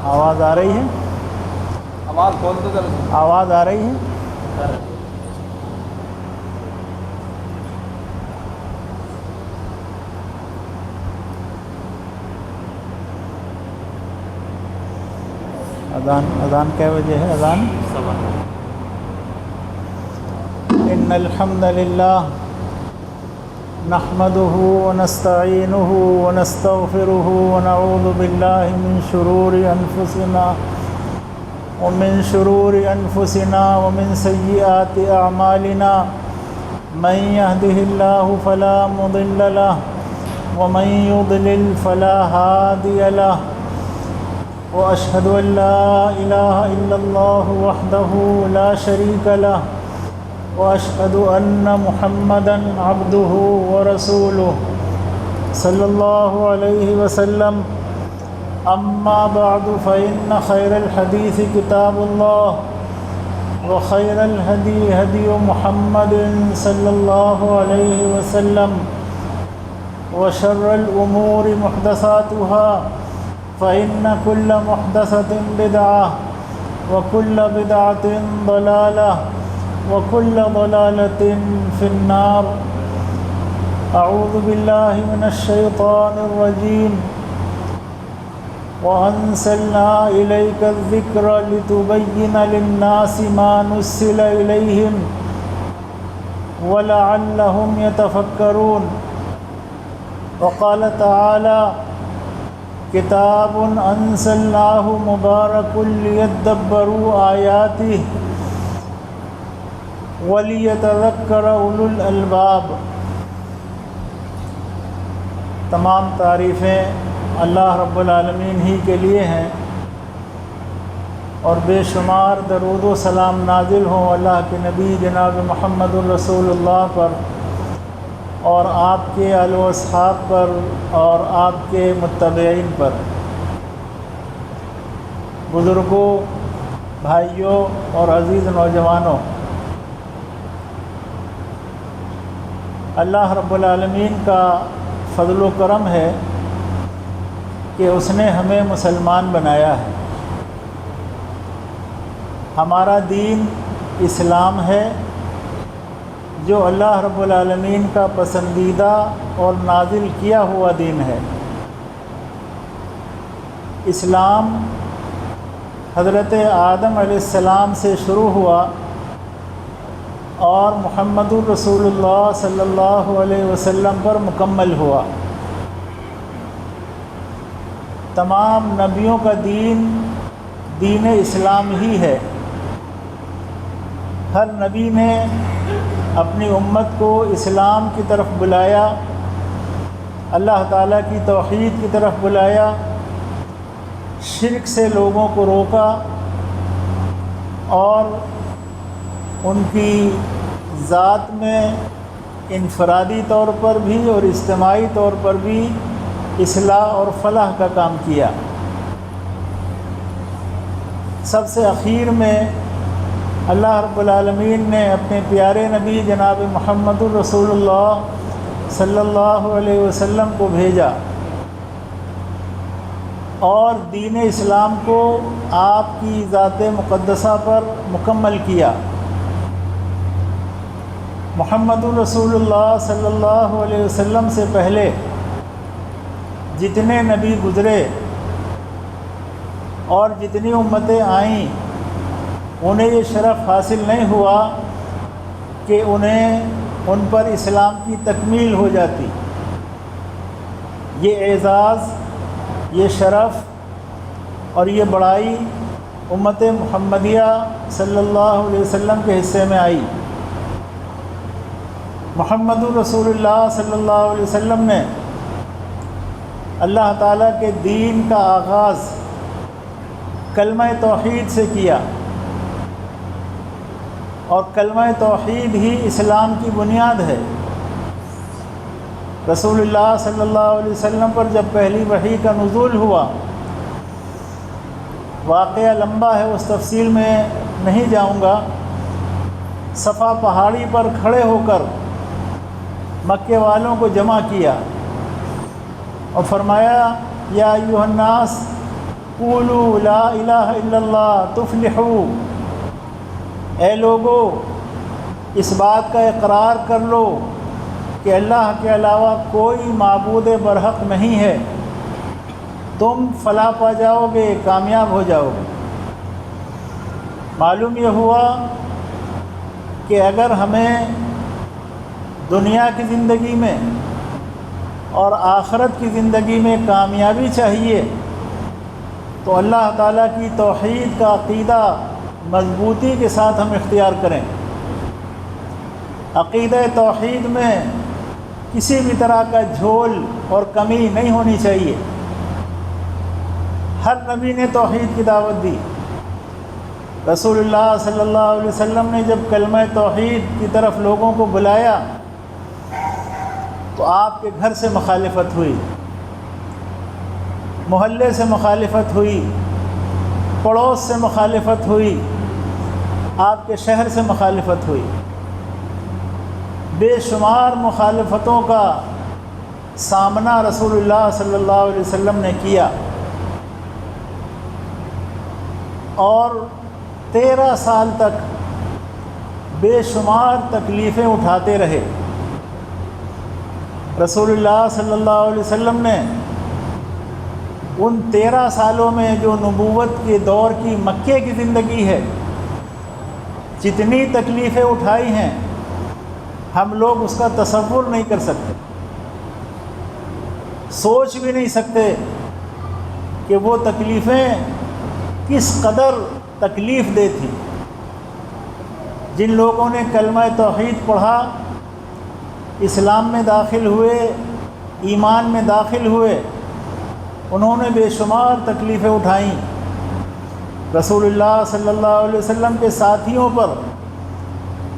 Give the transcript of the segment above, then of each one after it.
آواز آ رہی ہے؟ آواز کھول دو ذرا. آواز آ رہی ہے؟ اذان کئے بجے ہے اذان؟ ان الحمد للہ نحمده ونستعینه ونستغفره ونعوذ باللہ من شرور انفسنا ومن سیئات اعمالنا من يهده الله فلا مضل له ومن يضلل فلا هادي له وأشهد أن لا إله إلا الله وحده لا شريك له وأشهد أن محمدًا عبده ورسوله صلى الله عليه وسلم. أما بعد فإن خير الحديث كتاب الله وخير الهدي هدي محمد صلى الله عليه وسلم وشر الأمور محدثاتها فإن كل محدثة بدعة وكل بدعة ضلالة وكل ضلالة في النار. أعوذ بالله من الشيطان الرجيم. وأنزلنا إليك الذكر لتبين للناس ما نزل إليهم ولعلهم يتفكرون. وقال تعالى کتاب انزلناہ مبارک لیدبروا آیاتہ ولیتذکر اولو الالباب. تمام تعریفیں اللہ رب العالمین ہی کے لیے ہیں اور بے شمار درود و سلام نازل ہوں اللہ کے نبی جناب محمد الرسول اللہ پر اور آپ کے آل و اصحاب پر اور آپ کے متبعین پر. بزرگوں، بھائیوں اور عزیز نوجوانوں، اللہ رب العالمین کا فضل و کرم ہے کہ اس نے ہمیں مسلمان بنایا ہے. ہمارا دین اسلام ہے جو اللہ رب العالمین کا پسندیدہ اور نازل کیا ہوا دین ہے. اسلام حضرت آدم علیہ السلام سے شروع ہوا اور محمد الرسول اللہ صلی اللہ علیہ وسلم پر مکمل ہوا. تمام نبیوں کا دین اسلام ہی ہے. ہر نبی نے اپنی امت کو اسلام کی طرف بلایا، اللہ تعالیٰ کی توحید کی طرف بلایا، شرک سے لوگوں کو روکا اور ان کی ذات میں انفرادی طور پر بھی اور اجتماعی طور پر بھی اصلاح اور فلاح کا کام کیا. سب سے اخیر میں اللہ رب العالمین نے اپنے پیارے نبی جناب محمد الرسول اللہ صلی اللہ علیہ وسلم کو بھیجا اور دین اسلام کو آپ کی ذات مقدسہ پر مکمل کیا. محمد الرسول اللہ صلی اللہ علیہ وسلم سے پہلے جتنے نبی گزرے اور جتنی امتیں آئیں انہیں یہ شرف حاصل نہیں ہوا کہ ان پر اسلام کی تکمیل ہو جاتی. یہ اعزاز، یہ شرف اور یہ بڑائی امت محمدیہ صلی اللہ علیہ وسلم کے حصے میں آئی. محمد الرسول اللہ صلی اللہ علیہ وسلم نے اللہ تعالیٰ کے دین کا آغاز کلمہ توحید سے کیا اور کلمہ توحید ہی اسلام کی بنیاد ہے. رسول اللہ صلی اللہ علیہ وسلم پر جب پہلی وحی کا نزول ہوا، واقعہ لمبا ہے، اس تفصیل میں نہیں جاؤں گا. صفا پہاڑی پر کھڑے ہو کر مکے والوں کو جمع کیا اور فرمایا یا ایھا الناس قولوا لا الہ الا اللہ تفلحوا، اے لوگو اس بات کا اقرار کر لو کہ اللہ کے علاوہ کوئی معبود برحق نہیں ہے، تم فلاح پا جاؤ گے، کامیاب ہو جاؤ گے۔ معلوم یہ ہوا کہ اگر ہمیں دنیا کی زندگی میں اور آخرت کی زندگی میں کامیابی چاہیے تو اللہ تعالیٰ کی توحید کا عقیدہ مضبوطی کے ساتھ ہم اختیار کریں۔ عقیدہ توحید میں کسی بھی طرح کا جھول اور کمی نہیں ہونی چاہیے۔ ہر نبی نے توحید کی دعوت دی۔ رسول اللہ صلی اللہ علیہ وسلم نے جب کلمہ توحید کی طرف لوگوں کو بلایا تو آپ کے گھر سے مخالفت ہوئی، محلے سے مخالفت ہوئی، پڑوس سے مخالفت ہوئی، آپ کے شہر سے مخالفت ہوئی۔ بے شمار مخالفتوں کا سامنا رسول اللہ صلی اللہ علیہ وسلم نے کیا، اور 13 سال تک بے شمار تکلیفیں اٹھاتے رہے۔ رسول اللہ صلی اللہ علیہ وسلم نے ان 13 سالوں میں جو نبوت کے دور کی مکے کی زندگی ہے، جتنی تکلیفیں اٹھائی ہیں ہم لوگ اس کا تصور نہیں کر سکتے، سوچ بھی نہیں سکتے کہ وہ تکلیفیں کس قدر تکلیف دہ تھی۔ جن لوگوں نے کلمہ توحید پڑھا، اسلام میں داخل ہوئے، ایمان میں داخل ہوئے، انہوں نے بے شمار تکلیفیں اٹھائیں۔ رسول اللہ صلی اللہ علیہ وسلم کے ساتھیوں پر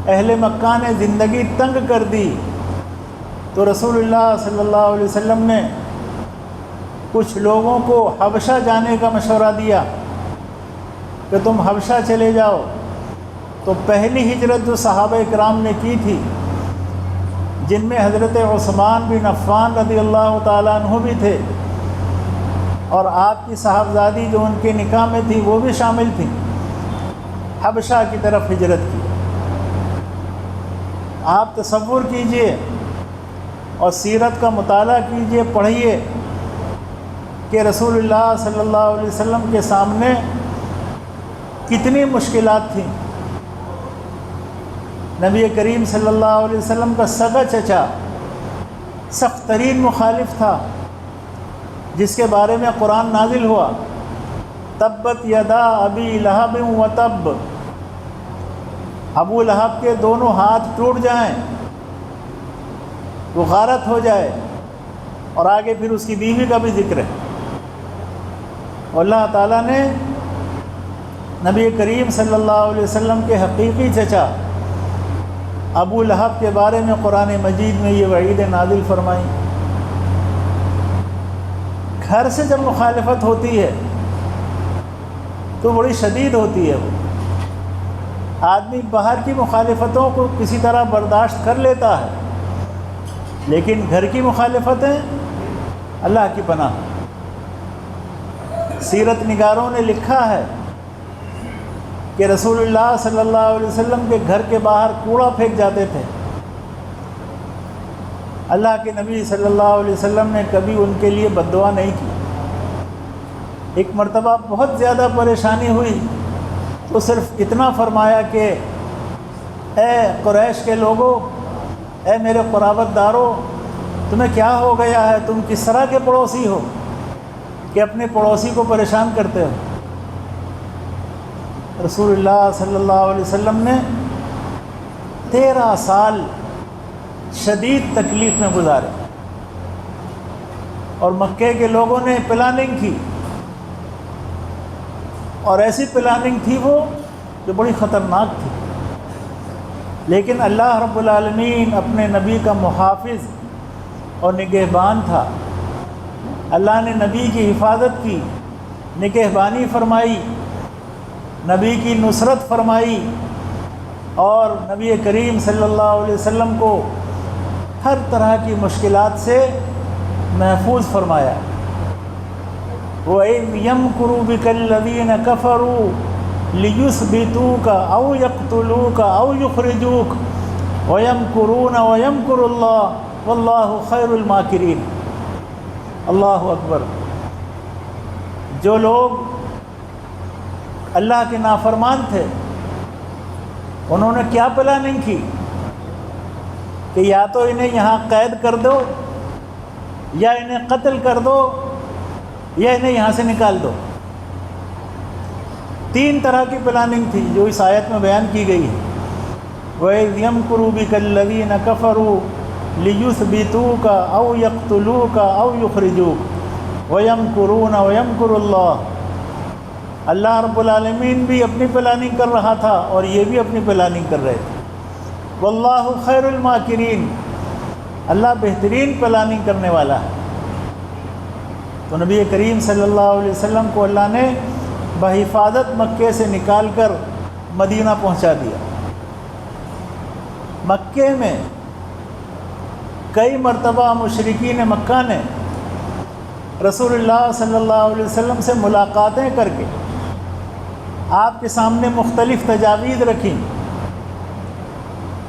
اہل مکہ نے زندگی تنگ کر دی تو رسول اللہ صلی اللہ علیہ وسلم نے کچھ لوگوں کو حبشہ جانے کا مشورہ دیا کہ تم حبشہ چلے جاؤ۔ تو پہلی ہجرت جو صحابہ کرام نے کی تھی، جن میں حضرت عثمان بن عفان رضی اللہ تعالیٰ عنہ بھی تھے، اور آپ کی صاحبزادی جو ان کے نکاح میں تھی وہ بھی شامل تھیں، حبشہ کی طرف ہجرت کی۔ آپ تصور کیجئے اور سیرت کا مطالعہ کیجئے، پڑھیے کہ رسول اللہ صلی اللہ علیہ وسلم کے سامنے کتنی مشکلات تھیں۔ نبی کریم صلی اللہ علیہ وسلم کا سگا چچا سخت ترین مخالف تھا، جس کے بارے میں قرآن نازل ہوا، تبت یدا ابی لہب و تب، ابو لہب کے دونوں ہاتھ ٹوٹ جائیں، وہ غارت ہو جائے، اور آگے پھر اس کی بیوی کا بھی ذکر ہے۔ اللہ تعالیٰ نے نبی کریم صلی اللہ علیہ وسلم کے حقیقی چچا ابو لہب کے بارے میں قرآن مجید میں یہ وعید نازل فرمائی۔ گھر سے جب مخالفت ہوتی ہے تو بڑی شدید ہوتی ہے، وہ آدمی باہر کی مخالفتوں کو کسی طرح برداشت کر لیتا ہے، لیکن گھر کی مخالفتیں اللہ کی پناہ۔ سیرت نگاروں نے لکھا ہے کہ رسول اللہ صلی اللہ علیہ وسلم کے گھر کے باہر کوڑا پھینک جاتے تھے۔ اللہ کے نبی صلی اللہ علیہ وسلم نے کبھی ان کے لیے بد دعا نہیں کی۔ ایک مرتبہ بہت زیادہ پریشانی ہوئی تو صرف اتنا فرمایا کہ اے قریش کے لوگوں، اے میرے قرابت داروں، تمہیں کیا ہو گیا ہے؟ تم کس طرح کے پڑوسی ہو کہ اپنے پڑوسی کو پریشان کرتے ہو؟ رسول اللہ صلی اللہ علیہ وسلم نے 13 سال شدید تکلیف میں گزارے، اور مکے کے لوگوں نے پلاننگ کی، اور ایسی پلاننگ تھی وہ جو بڑی خطرناک تھی، لیکن اللہ رب العالمین اپنے نبی کا محافظ اور نگہبان تھا۔ اللہ نے نبی کی حفاظت کی، نگہبانی فرمائی، نبی کی نصرت فرمائی، اور نبی کریم صلی اللہ علیہ وسلم کو ہر طرح کی مشکلات سے محفوظ فرمایا۔ وَإِذْ يَمْكُرُ بِكَ الَّذِينَ كَفَرُوا لِيُثْبِتُوكَ أَوْ يَقْتُلُوكَ أَوْ يُخْرِجُوكَ وَيَمْكُرُونَ وَيَمْكُرُ اللَّهُ وَاللَّهُ خَيْرُ الْمَاكِرِينَ۔ اللہ اکبر۔ جو لوگ اللہ کے نافرمان تھے انہوں نے کیا پلاننگ کی کہ یا تو انہیں یہاں قید کر دو، یا انہیں قتل کر دو، یا انہیں یہاں سے نکال دو۔ تین طرح کی پلاننگ تھی جو اس آیت میں بیان کی گئی ہے۔ وَإِذْ يَمْكُرُ بِكَ الَّذِينَ كَفَرُوا لِيُثْبِتُوكَ أَوْ يَقْتُلُوكَ أَوْ يُخْرِجُوكَ وَيَمْكُرُونَ وَيَمْكُرُ اللَّهُ۔ اللہ رب العالمین بھی اپنی پلاننگ کر رہا تھا اور یہ بھی اپنی پلاننگ کر رہے تھے۔ واللہ خیر الماکرین، اللہ بہترین پلاننگ کرنے والا ہے۔ تو نبی کریم صلی اللہ علیہ وسلم کو اللہ نے بحفاظت مکے سے نکال کر مدینہ پہنچا دیا۔ مکے میں کئی مرتبہ مشرکین مکہ نے رسول اللہ صلی اللہ علیہ وسلم سے ملاقاتیں کر کے آپ کے سامنے مختلف تجاویز رکھیں۔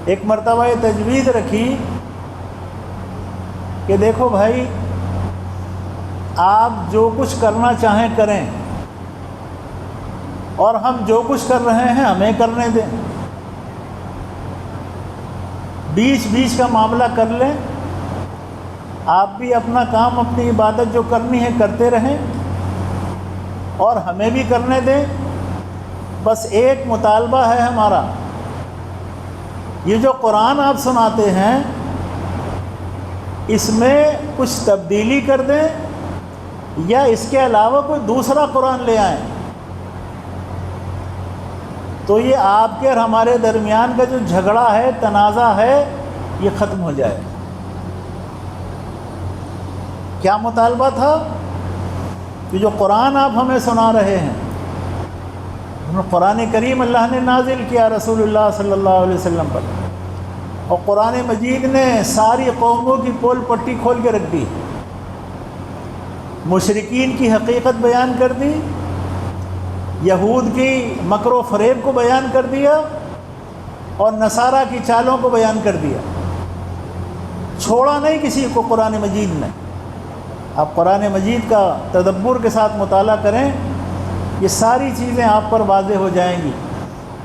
ایک مرتبہ یہ تجویز رکھی کہ دیکھو بھائی، آپ جو کچھ کرنا چاہیں کریں، اور ہم جو کچھ کر رہے ہیں ہمیں کرنے دیں، بیچ بیچ کا معاملہ کر لیں، آپ بھی اپنا کام اپنی عبادت جو کرنی ہے کرتے رہیں اور ہمیں بھی کرنے دیں۔ بس ایک مطالبہ ہے ہمارا، یہ جو قرآن آپ سناتے ہیں اس میں کچھ تبدیلی کر دیں یا اس کے علاوہ کوئی دوسرا قرآن لے آئیں، تو یہ آپ کے اور ہمارے درمیان کا جو جھگڑا ہے، تنازع ہے، یہ ختم ہو جائے۔ کیا مطالبہ تھا کہ جو قرآن آپ ہمیں سنا رہے ہیں، قرآن کریم اللہ نے نازل کیا رسول اللہ صلی اللہ علیہ وسلم پر، اور قرآن مجید نے ساری قوموں کی پول پٹی کھول کے رکھ دی، مشرکین کی حقیقت بیان کر دی، یہود کی مکر و فریب کو بیان کر دیا، اور نصارہ کی چالوں کو بیان کر دیا، چھوڑا نہیں کسی کو قرآن مجید نے۔ آپ قرآن مجید کا تدبر کے ساتھ مطالعہ کریں، یہ ساری چیزیں آپ پر واضح ہو جائیں گی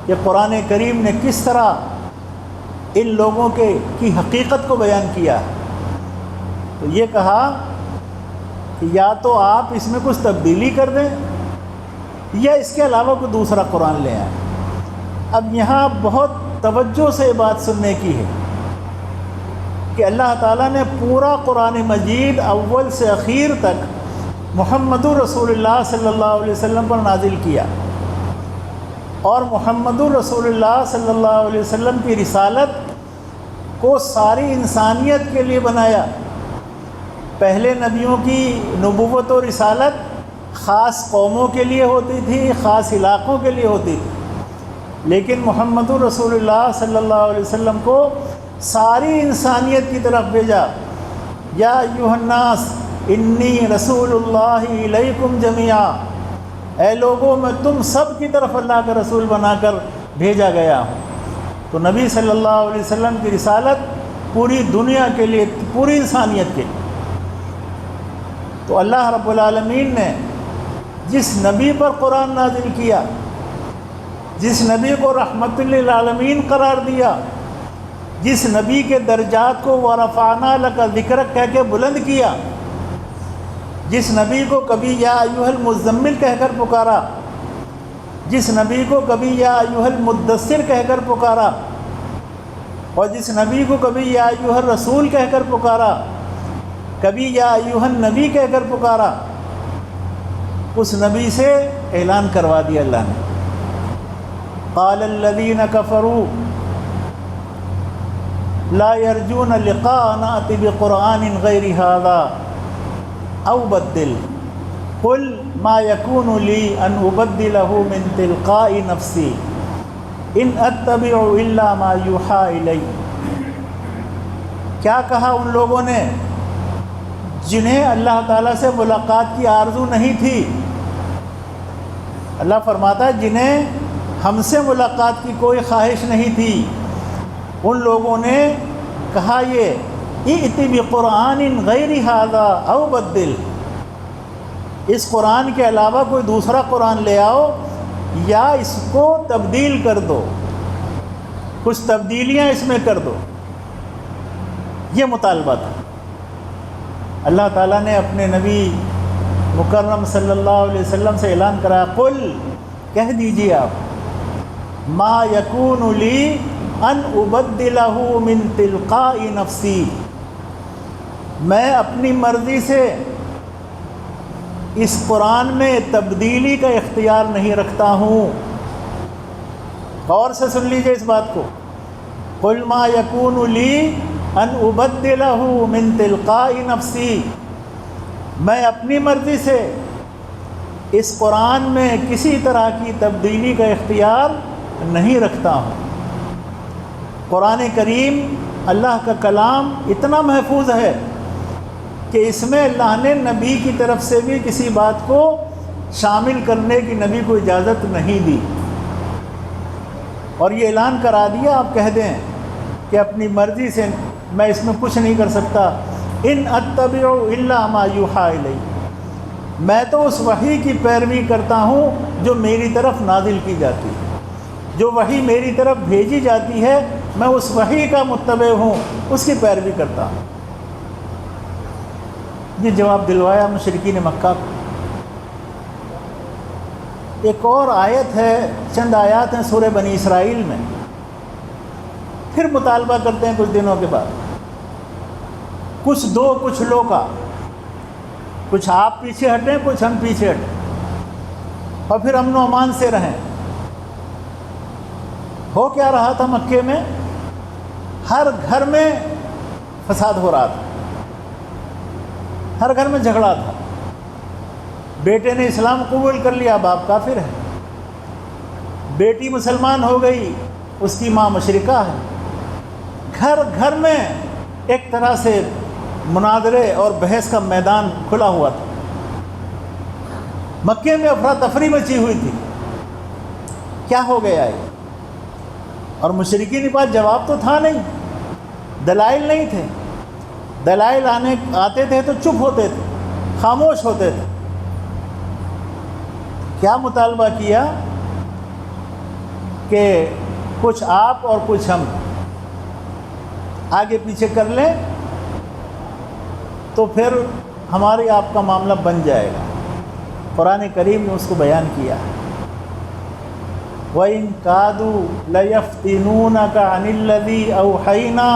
کہ قرآن کریم نے کس طرح ان لوگوں کی حقیقت کو بیان کیا ہے۔ تو یہ کہا کہ یا تو آپ اس میں کچھ تبدیلی کر دیں یا اس کے علاوہ کوئی دوسرا قرآن لے آئیں۔ اب یہاں بہت توجہ سے بات سننے کی ہے کہ اللہ تعالیٰ نے پورا قرآن مجید اول سے اخیر تک محمد رسول اللہ صلی اللہ علیہ وسلم پر نازل کیا، اور محمد رسول اللہ صلی اللہ علیہ وسلم کی رسالت کو ساری انسانیت کے لیے بنایا۔ پہلے نبیوں کی نبوت و رسالت خاص قوموں کے لیے ہوتی تھی، خاص علاقوں کے لیے ہوتی تھی، لیکن محمد رسول اللہ صلی اللہ علیہ وسلم کو ساری انسانیت کی طرف بھیجا۔ یا ایھا الناس انی رسول اللہ الیکم جمیعا، اے لوگوں میں تم سب کی طرف اللہ کا رسول بنا کر بھیجا گیا ہوں۔ تو نبی صلی اللہ علیہ وسلم کی رسالت پوری دنیا کے لیے، پوری انسانیت کے لیے۔ تو اللہ رب العالمین نے جس نبی پر قرآن نازل کیا، جس نبی کو رحمت للعالمین قرار دیا، جس نبی کے درجات کو وَرَفَعْنَا لَكَ ذِكْرَكَ کہہ کے بلند کیا، جس نبی کو کبھی یا ایھا المزمل کہہ کر پکارا، جس نبی کو کبھی یا ایھا المدثر کہہ کر پکارا، اور جس نبی کو کبھی یا ایھا الرسول کہہ کر پکارا، کبھی یا ایھا النبی کہہ کر پکارا، اس نبی سے اعلان کروا دیا اللہ نے۔ قال الذین کفروا لا يرجون لقاءنا ائت بقرآن غیر ھذا او بدل قل ما يكون لي ان ابدله من تلقاء نفسي ان اتبع الا ما يوحى الي۔ کیا کہا ان لوگوں نے جنہیں اللہ تعالیٰ سے ملاقات کی آرزو نہیں تھی۔ اللہ فرماتا ہے جنہیں ہم سے ملاقات کی کوئی خواہش نہیں تھی، ان لوگوں نے کہا یہ ائت بقرآن غیر ھذا او بدل، اس قرآن کے علاوہ کوئی دوسرا قرآن لے آؤ یا اس کو تبدیل کر دو، کچھ تبدیلیاں اس میں کر دو۔ یہ مطالبہ تھا۔ اللہ تعالیٰ نے اپنے نبی مکرم صلی اللہ علیہ وسلم سے اعلان کرا، قل کہہ دیجیے آپ، ما یکون لی ان ابدلہ من تلقاء نفسی، میں اپنی مرضی سے اس قرآن میں تبدیلی کا اختیار نہیں رکھتا ہوں۔ غور سے سن لیجیے اس بات کو، قل ما یکون لی ان ابدلہ من تلقاء نفسی، میں اپنی مرضی سے اس قرآن میں کسی طرح کی تبدیلی کا اختیار نہیں رکھتا ہوں۔ قرآن کریم اللہ کا کلام اتنا محفوظ ہے کہ اس میں اللہ نے نبی کی طرف سے بھی کسی بات کو شامل کرنے کی نبی کو اجازت نہیں دی، اور یہ اعلان کرا دیا آپ کہہ دیں کہ اپنی مرضی سے میں اس میں کچھ نہیں کر سکتا، ان اتبع الا ما یوحی الی، میں تو اس وحی کی پیروی کرتا ہوں جو میری طرف نازل کی جاتی ہے، جو وحی میری طرف بھیجی جاتی ہے میں اس وحی کا متبع ہوں، اس کی پیروی کرتا ہوں۔ یہ جواب دلوایا مشرکین مکہ کو۔ ایک اور آیت ہے، چند آیات ہیں سورہ بنی اسرائیل میں، پھر مطالبہ کرتے ہیں کچھ دنوں کے بعد، کچھ دو کچھ لو کا، کچھ آپ پیچھے ہٹیں کچھ ہم پیچھے ہٹیں، اور پھر امن و امان سے رہیں۔ ہو کیا رہا تھا مکے میں؟ ہر گھر میں فساد ہو رہا تھا، ہر گھر میں جھگڑا تھا۔ بیٹے نے اسلام قبول کر لیا، باپ کافر ہے، بیٹی مسلمان ہو گئی، اس کی ماں مشرکہ ہے۔ گھر گھر میں ایک طرح سے مناظرے اور بحث کا میدان کھلا ہوا تھا۔ مکے میں افراتفری مچی ہوئی تھی، کیا ہو گیا ہے؟ اور مشرکین کے پاس جواب تو تھا نہیں، دلائل نہیں تھے، دلائل آتے تھے تو چپ ہوتے تھے، خاموش ہوتے تھے۔ کیا مطالبہ کیا کہ کچھ آپ اور کچھ ہم آگے پیچھے کر لیں تو پھر ہمارے آپ کا معاملہ بن جائے گا۔ قرآن کریم نے اس کو بیان کیا، وَإِن كَادُوا لَيَفْتِنُونَكَ عَنِ الَّذِي أَوْحَيْنَا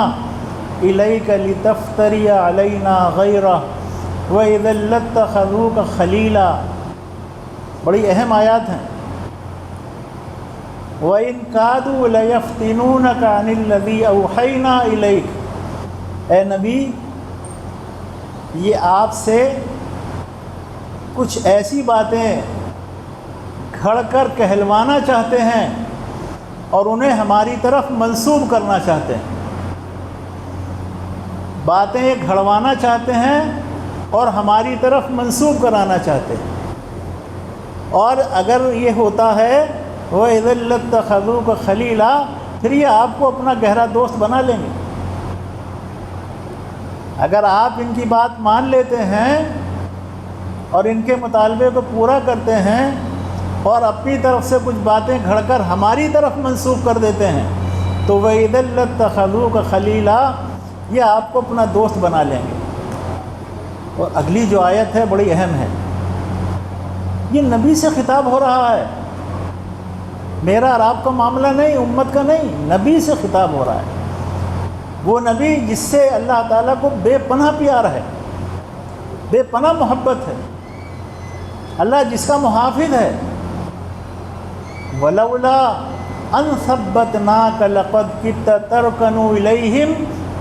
إِلَيْكَ لِتَفْتَرِيَ عَلَيْنَا غَيْرَهُ وَإِذًا لَّاتَّخَذُوكَ خَلِيلًا۔ بڑی اہم آیات ہیں۔ وَإِن كَادُوا لَيَفْتِنُونَكَ عَنِ الَّذِي أَوْحَيْنَا إِلَيْكَ، اے نبی یہ آپ سے کچھ ایسی باتیں گھڑ کر کہلوانا چاہتے ہیں اور انہیں ہماری طرف منسوب کرنا چاہتے ہیں۔ باتیں گھڑوانا چاہتے ہیں اور ہماری طرف منسوب کرانا چاہتے ہیں، اور اگر یہ ہوتا ہے وَإِذًا لَّاتَّخَذُوكَ خَلِيلًا، پھر یہ آپ کو اپنا گہرا دوست بنا لیں گے۔ اگر آپ ان کی بات مان لیتے ہیں اور ان کے مطالبے کو پورا کرتے ہیں اور اپنی طرف سے کچھ باتیں گھڑ کر ہماری طرف منسوب کر دیتے ہیں تو وَإِذًا لَّاتَّخَذُوكَ خَلِيلًا، یہ آپ کو اپنا دوست بنا لیں گے۔ اور اگلی جو آیت ہے بڑی اہم ہے، یہ نبی سے خطاب ہو رہا ہے، میرا اور آپ کا معاملہ نہیں، امت کا نہیں، نبی سے خطاب ہو رہا ہے۔ وہ نبی جس سے اللہ تعالیٰ کو بے پناہ پیار ہے، بے پناہ محبت ہے، اللہ جس کا محافظ ہے۔ وَلَوْلَا أَن ثَبَّتْنَاكَ لَقَدْ كِدتَّ تَرْكَنُ إِلَيْهِمْ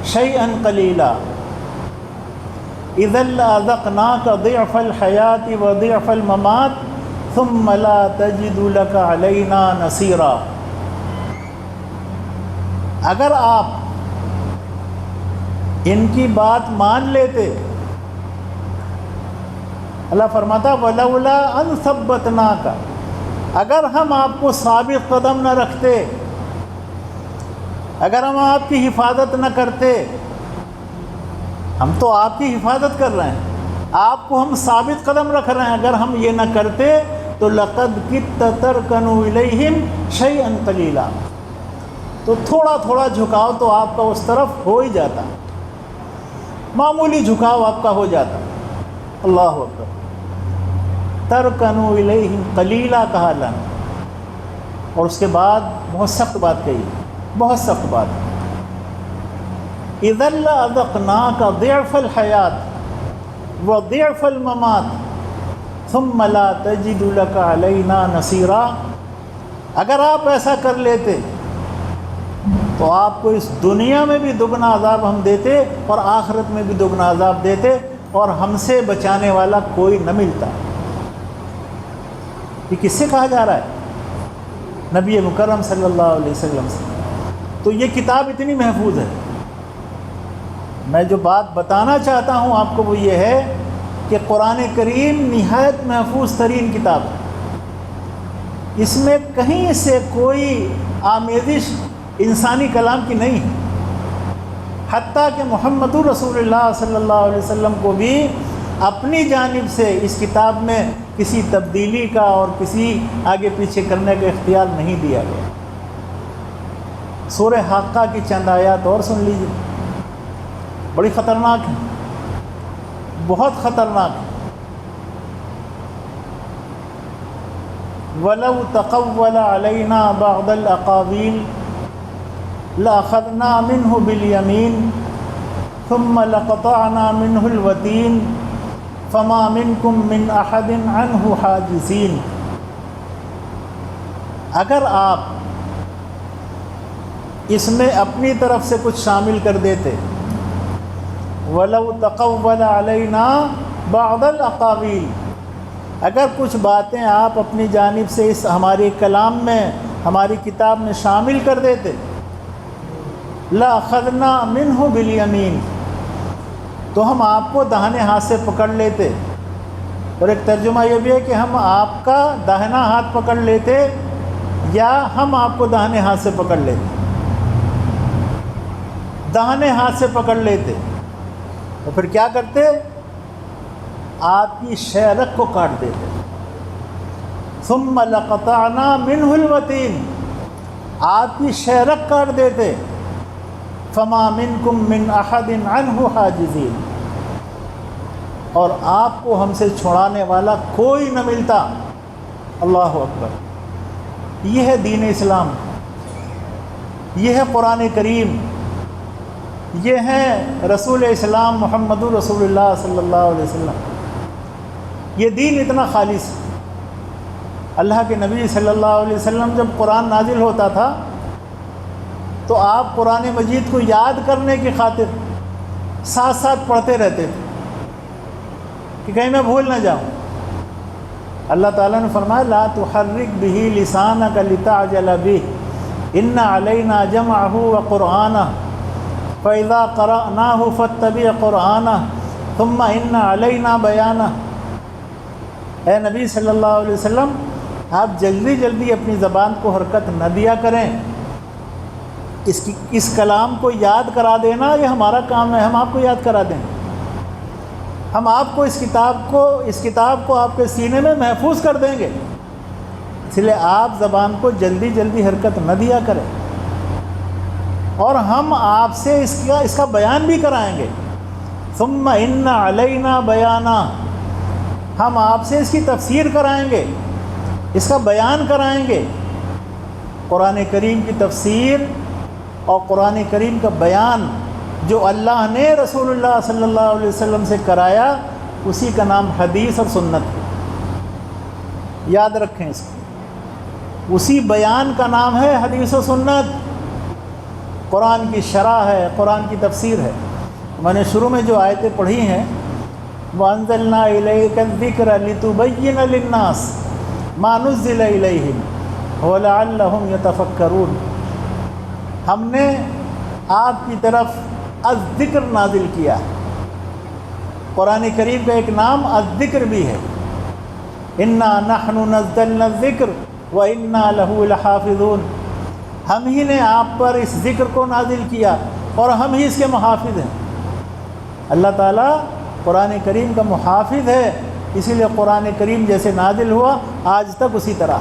شَيْئًا قَلِيلًا إِذًا لَّأَذَقْنَاكَ ضِعْفَ الْحَيَاةِ وَضِعْفَ الْمَمَاتِ ثُمَّ لَا تَجِدُ لَكَ عَلَيْنَا نَصِيرًا۔ اگر آپ ان کی بات مان لیتے اللہ فرماتا وَلَوْلَا أَن ثَبَّتْنَاكَ، اگر ہم آپ کو ثابت قدم نہ رکھتے، اگر ہم آپ کی حفاظت نہ کرتے، ہم تو آپ کی حفاظت کر رہے ہیں، آپ کو ہم ثابت قدم رکھ رہے ہیں، اگر ہم یہ نہ کرتے تو لَقَدْ كِدتَّ تَرْكَنُوا إِلَيْهِمْ شَيْئًا قَلِيلًا، تو تھوڑا تھوڑا جھکاؤ تو آپ کا اس طرف ہو ہی جاتا، معمولی جھکاؤ آپ کا ہو جاتا۔ اللہ اکبر، تَرْكَنُوا إِلَيْهِمْ قَلِيلًا کہا لنا، اور اس کے بعد بہت سخت بات کہی، بہت سخت بات، اِذًا لَأَذَقْنَاكَ ضِعْفَ الْحَيَاةِ وَضِعْفَ الْمَمَاتِ ثُمَّ لَا تَجِدُ لَكَ عَلَيْنَا نَصِيرًا، اگر آپ ایسا کر لیتے تو آپ کو اس دنیا میں بھی دگنا عذاب ہم دیتے اور آخرت میں بھی دگنا عذاب دیتے، اور ہم سے بچانے والا کوئی نہ ملتا۔ یہ کس سے کہا جا رہا ہے؟ نبی مکرم صلی اللہ علیہ وسلم سے۔ تو یہ کتاب اتنی محفوظ ہے، میں جو بات بتانا چاہتا ہوں آپ کو وہ یہ ہے کہ قرآن کریم نہایت محفوظ ترین کتاب ہے، اس میں کہیں سے کوئی آمیزش انسانی کلام کی نہیں ہے، حتیٰ کہ محمد رسول اللہ صلی اللہ علیہ وسلم کو بھی اپنی جانب سے اس کتاب میں کسی تبدیلی کا اور کسی آگے پیچھے کرنے کا اختیار نہیں دیا گیا۔ سورہ حاقہ کی چند آیات اور سن لیجیے، بڑی خطرناک ہے، بہت خطرناک ہے۔ وَلَوْ تَقَوَّلَ عَلَيْنَا بَعْضَ الْأَقَاوِيلِ لَأَخَذْنَا مِنْهُ بِالْيَمِينِ ثُمَّ لَقَطَعْنَا مِنْهُ الْوَتِينَ فَمَا مِنْكُمْ مِنْ أَحَدٍ عَنْهُ حَاجِزِينَ، اگر آپ اس میں اپنی طرف سے کچھ شامل کر دیتے، وَلَوْ تَقَوَّلَ عَلَيْنَا بَعْضَ الْأَقَاوِيلِ، اگر کچھ باتیں آپ اپنی جانب سے اس ہمارے کلام میں، ہماری کتاب میں شامل کر دیتے، لَأَخَذْنَا مِنْهُ بِالْيَمِينِ، تو ہم آپ کو داہنے ہاتھ سے پکڑ لیتے، اور ایک ترجمہ یہ بھی ہے کہ ہم آپ کا داہنا ہاتھ پکڑ لیتے یا ہم آپ کو داہنے ہاتھ سے پکڑ لیتے، داہنے ہاتھ سے پکڑ لیتے، تو پھر کیا کرتے؟ آپ کی شہرک کو کاٹ دیتے۔ ثم لقطعنا منه الوتین، آپ کی شہرک کاٹ دیتے۔ فما منکم من احد عنہ حاجزین، اور آپ کو ہم سے چھڑانے والا کوئی نہ ملتا۔ اللہ اکبر، یہ ہے دین اسلام، یہ ہے قرآن کریم، یہ ہے رسول اسلام محمد رسول اللہ صلی اللہ علیہ وسلم۔ یہ دین اتنا خالص ہے۔ اللہ کے نبی صلی اللہ علیہ وسلم جب قرآن نازل ہوتا تھا تو آپ قرآن مجید کو یاد کرنے کی خاطر ساتھ ساتھ پڑھتے رہتے تھے کہ کہیں میں بھول نہ جاؤں۔ اللہ تعالیٰ نے فرمایا لا تحرک بہ لسانک لتعجل بہ ان علینا جمعہ وقرآنہ فإذا قرأناه فاتبع قرآنه ثم إن علينا بيانه، اے نبی صلی اللہ علیہ وسلم آپ جلدی جلدی اپنی زبان کو حرکت نہ دیا کریں، اس کلام کو یاد کرا دینا یہ ہمارا کام ہے، ہم آپ کو یاد کرا دیں، ہم آپ کو اس کتاب کو آپ کے سینے میں محفوظ کر دیں گے، اس لیے آپ زبان کو جلدی جلدی حرکت نہ دیا کریں، اور ہم آپ سے اس کا بیان بھی کرائیں گے۔ ثم ان علینا بیانہ، ہم آپ سے اس کی تفسیر کرائیں گے، اس کا بیان کرائیں گے۔ قرآن کریم کی تفسیر اور قرآن کریم کا بیان جو اللہ نے رسول اللہ صلی اللہ علیہ وسلم سے کرایا، اسی کا نام حدیث اور سنت ہے، یاد رکھیں اس کو، اسی بیان کا نام ہے حدیث و سنت۔ قرآن کی شرح ہے، قرآن کی تفسیر ہے۔ میں نے شروع میں جو آیتیں پڑھی ہیں وَأَنزَلْنَا إِلَيْكَ الذِّكْرَ لِتُبَيِّنَ لِلنَّاسِ مَا نُزِّلَ إِلَيْهِمْ وَلَعَلَّهُمْ يَتَفَكَّرُونَ، ہم نے آپ کی طرف الذکر نازل کیا ہے، قرآن کریم کا ایک نام الذکر بھی ہے، انا نحن نزلنا الذکر وانا لہ لحافظون، ہم ہی نے آپ پر اس ذکر کو نازل کیا اور ہم ہی اس کے محافظ ہیں۔ اللہ تعالیٰ قرآن کریم کا محافظ ہے، اسی لیے قرآن کریم جیسے نازل ہوا آج تک اسی طرح،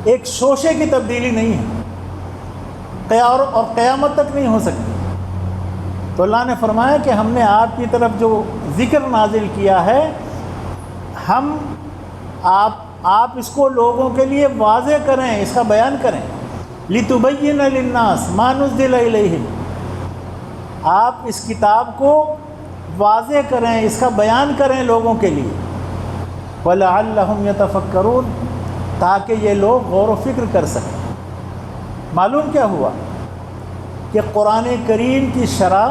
ایک شوشے کی تبدیلی نہیں ہے، اور قیامت تک نہیں ہو سکتی۔ تو اللہ نے فرمایا کہ ہم نے آپ کی طرف جو ذکر نازل کیا ہے، ہم آپ اس کو لوگوں کے لیے واضح کریں، اس کا بیان کریں، لِتُبَيِّنَ لِلنَّاسِ مَا نُزِّلَ إِلَيْهِمْ، آپ اس کتاب کو واضح کریں، اس کا بیان کریں لوگوں کے لیے، وَلَعَلَّهُمْ يَتَفَكَّرُونَ، تاکہ یہ لوگ غور و فکر کر سکیں۔ معلوم کیا ہوا کہ قرآن کریم کی شرح،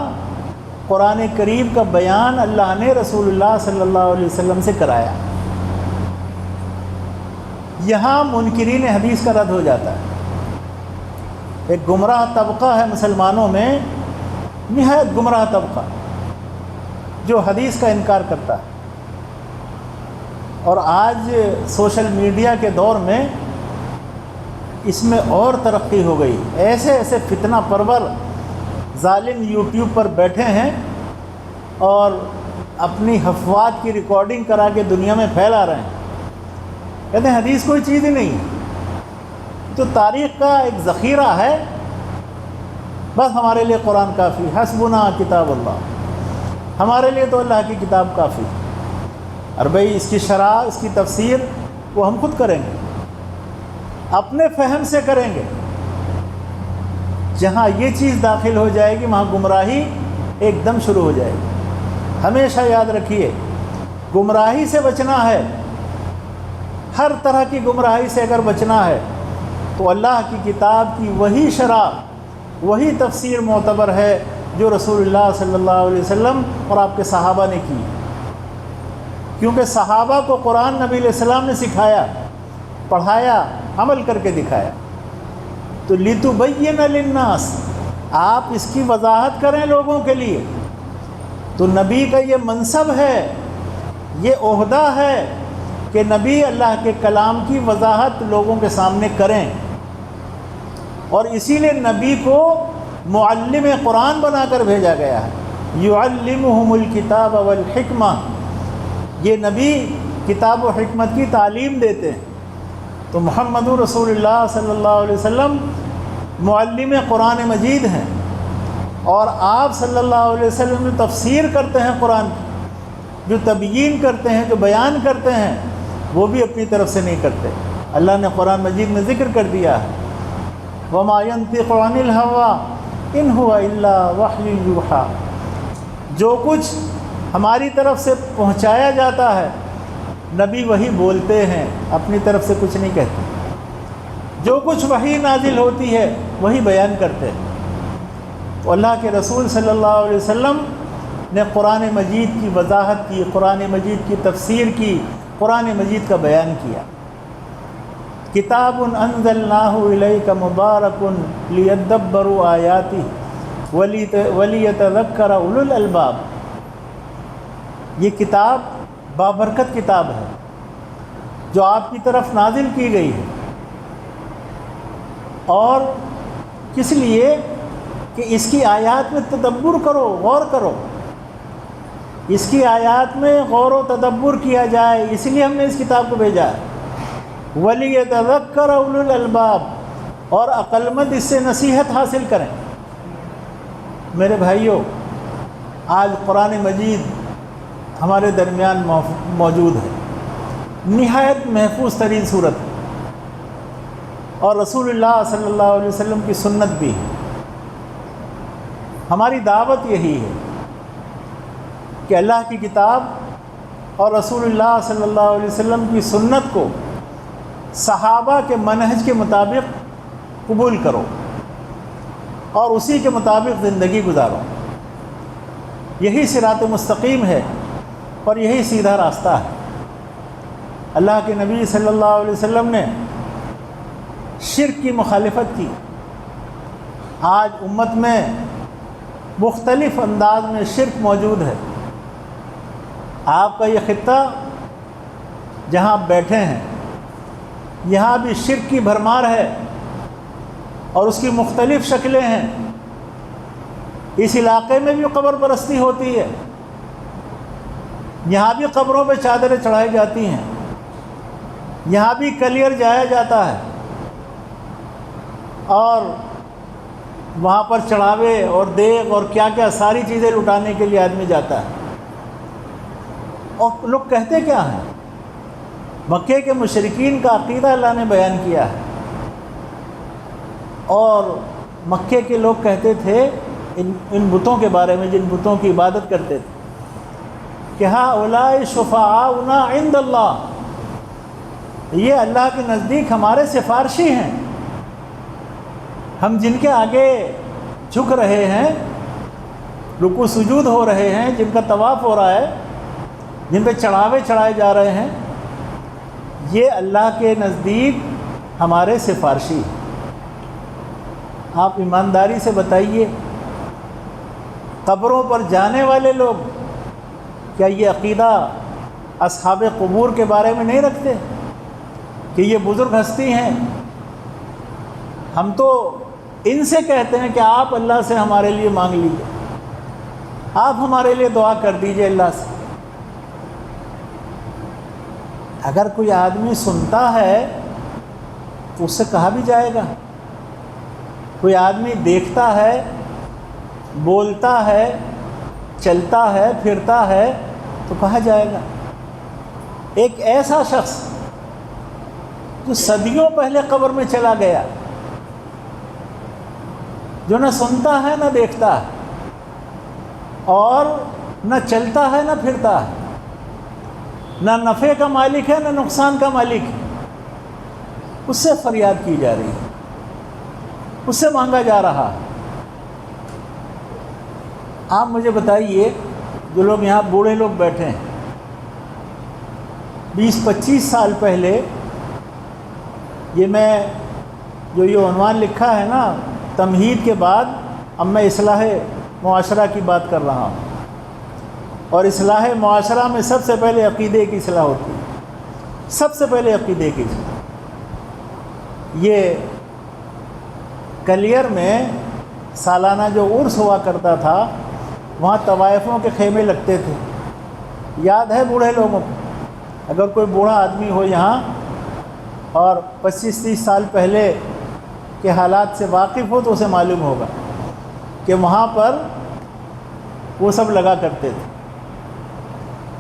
قرآن کریم کا بیان اللہ نے رسول اللہ صلی اللہ علیہ وسلم سے کرایا۔ یہاں منکرین حدیث کا رد ہو جاتا ہے۔ ایک گمراہ طبقہ ہے مسلمانوں میں، نہایت گمراہ طبقہ، جو حدیث کا انکار کرتا ہے، اور آج سوشل میڈیا کے دور میں اس میں اور ترقی ہو گئی۔ ایسے ایسے فتنہ پرور ظالم یوٹیوب پر بیٹھے ہیں اور اپنی حفوات کی ریکارڈنگ کرا کے دنیا میں پھیلا رہے ہیں، کہتے ہیں حدیث کوئی چیز ہی نہیں ہے، تو تاریخ کا ایک ذخیرہ ہے، بس ہمارے لیے قرآن کافی، حسبنا کتاب اللہ، ہمارے لیے تو اللہ کی کتاب کافی، اور بھئی اس کی شرح، اس کی تفسیر وہ ہم خود کریں گے، اپنے فہم سے کریں گے۔ جہاں یہ چیز داخل ہو جائے گی وہاں گمراہی ایک دم شروع ہو جائے گی۔ ہمیشہ یاد رکھیے، گمراہی سے بچنا ہے، ہر طرح کی گمراہی سے اگر بچنا ہے تو اللہ کی کتاب کی وہی شرح، وہی تفسیر معتبر ہے جو رسول اللہ صلی اللہ علیہ وسلم اور آپ کے صحابہ نے کی، کیونکہ صحابہ کو قرآن نبی علیہ السلام نے سکھایا، پڑھایا، عمل کر کے دکھایا۔ تو لِتُبَيِّنَ لِلنَّاسِ، آپ اس کی وضاحت کریں لوگوں کے لیے۔ تو نبی کا یہ منصب ہے، یہ عہدہ ہے کہ نبی اللہ کے کلام کی وضاحت لوگوں کے سامنے کریں، اور اسی لیے نبی کو معلم قرآن بنا کر بھیجا گیا ہے، يُعَلِّمُهُمُ الْكِتَابَ وَالْحِكْمَةَ، یہ نبی کتاب و حکمت کی تعلیم دیتے ہیں۔ تو محمد رسول اللہ صلی اللہ علیہ وسلم معلم قرآن مجید ہیں، اور آپ صلی اللہ علیہ وسلم جو تفسیر کرتے ہیں قرآن کی، جو تبیین کرتے ہیں، جو بیان کرتے ہیں، وہ بھی اپنی طرف سے نہیں کرتے۔ اللہ نے قرآن مجید میں ذکر کر دیا ہے، وَمَا يَنطِقُ عَنِ الْهَوَىٰ إِنْ هُوَ إِلَّا وَحْيٌ يُوحَىٰ، جو کچھ ہماری طرف سے پہنچایا جاتا ہے نبی وہی بولتے ہیں، اپنی طرف سے کچھ نہیں کہتے، جو کچھ وحی نازل ہوتی ہے وہی بیان کرتے ہیں۔ تو اللہ کے رسول صلی اللہ علیہ وسلم نے قرآن مجید کی وضاحت کی، قرآن مجید کی تفسیر کی، قرآن مجید کا بیان کیا۔ کتاب انزلناہ الیک مبارک لیدبروا آیاتہ ولیتذکر اولو الالباب، یہ کتاب بابرکت کتاب ہے جو آپ کی طرف نازل کی گئی ہے، اور کس لیے کہ اس کی آیات میں تدبر کرو، غور کرو، اس کی آیات میں غور و تدبر کیا جائے، اس لیے ہم نے اس کتاب کو بھیجا ہے۔ وَلِيَتَذَكَّرَ أُولُو الْأَلْبَابِ، اور عقلمند اس سے نصیحت حاصل کریں۔ میرے بھائیوں، آج قرآن مجید ہمارے درمیان موجود ہے، نہایت محفوظ ترین صورت ہے، اور رسول اللہ صلی اللہ علیہ وسلم کی سنت بھی ہے۔ ہماری دعوت یہی ہے کہ اللہ کی کتاب اور رسول اللہ صلی اللہ علیہ وسلم کی سنت کو صحابہ کے منہج کے مطابق قبول کرو اور اسی کے مطابق زندگی گزارو۔ یہی صراط مستقیم ہے اور یہی سیدھا راستہ ہے۔ اللہ کے نبی صلی اللہ علیہ وسلم نے شرک کی مخالفت کی۔ آج امت میں مختلف انداز میں شرک موجود ہے، آپ کا یہ خطہ جہاں آپ بیٹھے ہیں یہاں بھی شرک کی بھرمار ہے اور اس کی مختلف شکلیں ہیں۔ اس علاقے میں بھی قبر پرستی ہوتی ہے، یہاں بھی قبروں پہ چادریں چڑھائی جاتی ہیں، یہاں بھی کلیئر جایا جاتا ہے اور وہاں پر چڑھاوے اور دیگ اور کیا کیا ساری چیزیں لٹانے کے لیے آدمی جاتا ہے۔ اور لوگ کہتے کیا ہیں؟ مکے کے مشرکین کا عقیدہ اللہ نے بیان کیا ہے، اور مکے کے لوگ کہتے تھے ان بتوں کے بارے میں جن بتوں کی عبادت کرتے تھے کہ ہؤلاء شفعاؤنا عند اللہ، یہ اللہ کے نزدیک ہمارے سفارشی ہیں، ہم جن کے آگے جھک رہے ہیں، رکوع سجود ہو رہے ہیں، جن کا طواف ہو رہا ہے، جن پہ چڑھاوے چڑھائے جا رہے ہیں، یہ اللہ کے نزدیک ہمارے سفارشی ہیں۔ آپ ایمانداری سے بتائیے، قبروں پر جانے والے لوگ کیا یہ عقیدہ اصحاب قبور کے بارے میں نہیں رکھتے کہ یہ بزرگ ہستی ہیں؟ ہم تو ان سے کہتے ہیں کہ آپ اللہ سے ہمارے لیے مانگ لیجیے، آپ ہمارے لیے دعا کر دیجئے اللہ سے۔ اگر کوئی آدمی سنتا ہے تو اس سے کہا بھی جائے گا، کوئی آدمی دیکھتا ہے، بولتا ہے، چلتا ہے، پھرتا ہے تو کہا جائے گا۔ ایک ایسا شخص جو صدیوں پہلے قبر میں چلا گیا، جو نہ سنتا ہے نہ دیکھتا ہے اور نہ چلتا ہے نہ پھرتا ہے، نہ نفع کا مالک ہے نہ نقصان کا مالک ہے، اس سے فریاد کی جا رہی ہے، اس سے مانگا جا رہا ہے۔ آپ مجھے بتائیے، جو لوگ یہاں بوڑھے لوگ بیٹھے ہیں، 20-25 سال پہلے یہ میں جو یہ عنوان لکھا ہے نا تمہید کے بعد، اب میں اصلاح معاشرہ کی بات کر رہا ہوں، اور اصلاح معاشرہ میں سب سے پہلے عقیدے کی اصلاح ہوتی ہے، سب سے پہلے عقیدے کی اصلاح۔ یہ کلیئر میں سالانہ جو عرس ہوا کرتا تھا، وہاں طوائفوں کے خیمے لگتے تھے، یاد ہے بوڑھے لوگوں کو؟ اگر کوئی بوڑھا آدمی ہو یہاں اور 25-30 سال پہلے کے حالات سے واقف ہو تو اسے معلوم ہوگا کہ وہاں پر وہ سب لگا کرتے تھے۔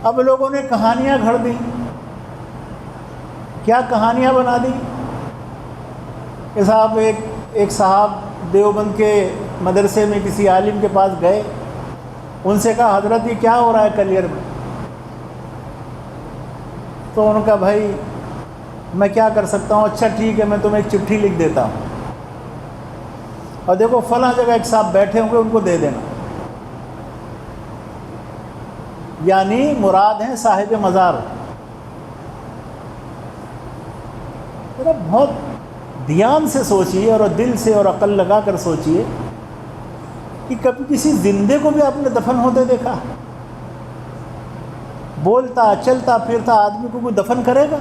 اب لوگوں نے کہانیاں گھڑ دیں، کیا کہانیاں بنا دیں کہ صاحب ایک صاحب دیوبند کے مدرسے میں کسی عالم کے پاس گئے، ان سے کہا حضرت یہ کیا ہو رہا ہے کلیئر میں؟ تو انہوں نے کہا بھائی میں کیا کر سکتا ہوں، اچھا ٹھیک ہے میں تمہیں ایک چٹھی لکھ دیتا ہوں، اور دیکھو فلاں جگہ ایک صاحب بیٹھے ہوں گے ان کو دے دینا۔ یعنی مراد ہیں صاحب مزار۔ بہت دھیان سے سوچیے اور دل سے اور عقل لگا کر سوچیے کہ کبھی کسی زندے کو بھی آپ نے دفن ہوتے دیکھا؟ بولتا چلتا پھرتا آدمی کو کوئی دفن کرے گا؟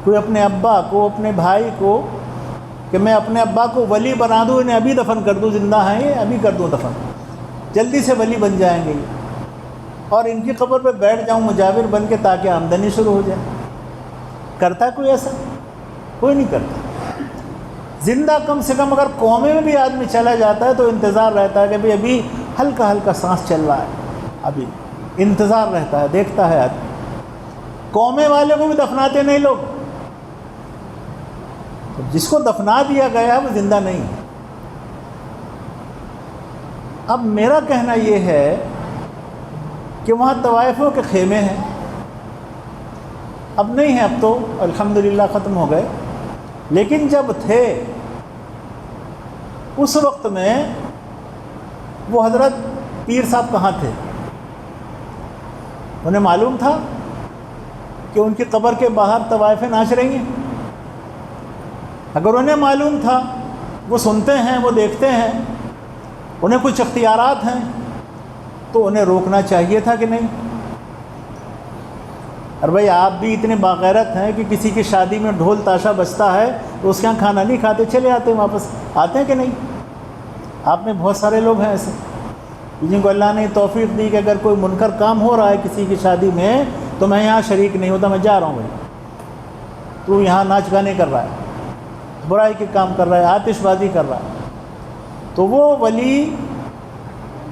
کوئی اپنے ابا کو، اپنے بھائی کو کہ میں اپنے ابا کو ولی بنا دوں، انہیں ابھی دفن کر دوں، زندہ ہیں یہ ابھی کر دوں دفن، جلدی سے ولی بن جائیں گے یہ، اور ان کی قبر پہ بیٹھ جاؤں مجاور بن کے تاکہ آمدنی شروع ہو جائے؟ کرتا کوئی ایسا؟ کوئی نہیں کرتا۔ زندہ کم سے کم اگر کومے میں بھی آدمی چلا جاتا ہے تو انتظار رہتا ہے کہ بھئی ابھی ہلکا ہلکا سانس چل رہا ہے، ابھی انتظار رہتا ہے، دیکھتا ہے آدمی۔ کومے والے کو بھی دفناتے نہیں لوگ، جس کو دفنا دیا گیا ہے وہ زندہ نہیں ہے۔ اب میرا کہنا یہ ہے کہ وہاں طوائفوں کے خیمے ہیں، اب نہیں ہیں، اب تو الحمدللہ ختم ہو گئے، لیکن جب تھے اس وقت میں وہ حضرت پیر صاحب کہاں تھے؟ انہیں معلوم تھا کہ ان کی قبر کے باہر طوائفیں ناچ رہی ہیں؟ اگر انہیں معلوم تھا، وہ سنتے ہیں، وہ دیکھتے ہیں، انہیں کچھ اختیارات ہیں، تو انہیں روکنا چاہیے تھا کہ نہیں؟ اور بھائی آپ بھی اتنے باغیرت ہیں کہ کسی کی شادی میں ڈھول تاشا بجتا ہے تو اس کے یہاں کھانا نہیں کھاتے، چلے آتے ہیں واپس، آتے ہیں کہ نہیں؟ آپ میں بہت سارے لوگ ہیں ایسے جن کو اللہ نے توفیق دی کہ اگر کوئی منکر کام ہو رہا ہے کسی کی شادی میں تو میں یہاں شریک نہیں ہوتا، میں جا رہا ہوں بھائی، تو یہاں ناچ گانے کر رہا ہے، برائی کے کام کر رہا ہے، آتش بازی کر رہا ہے، تو وہ ولی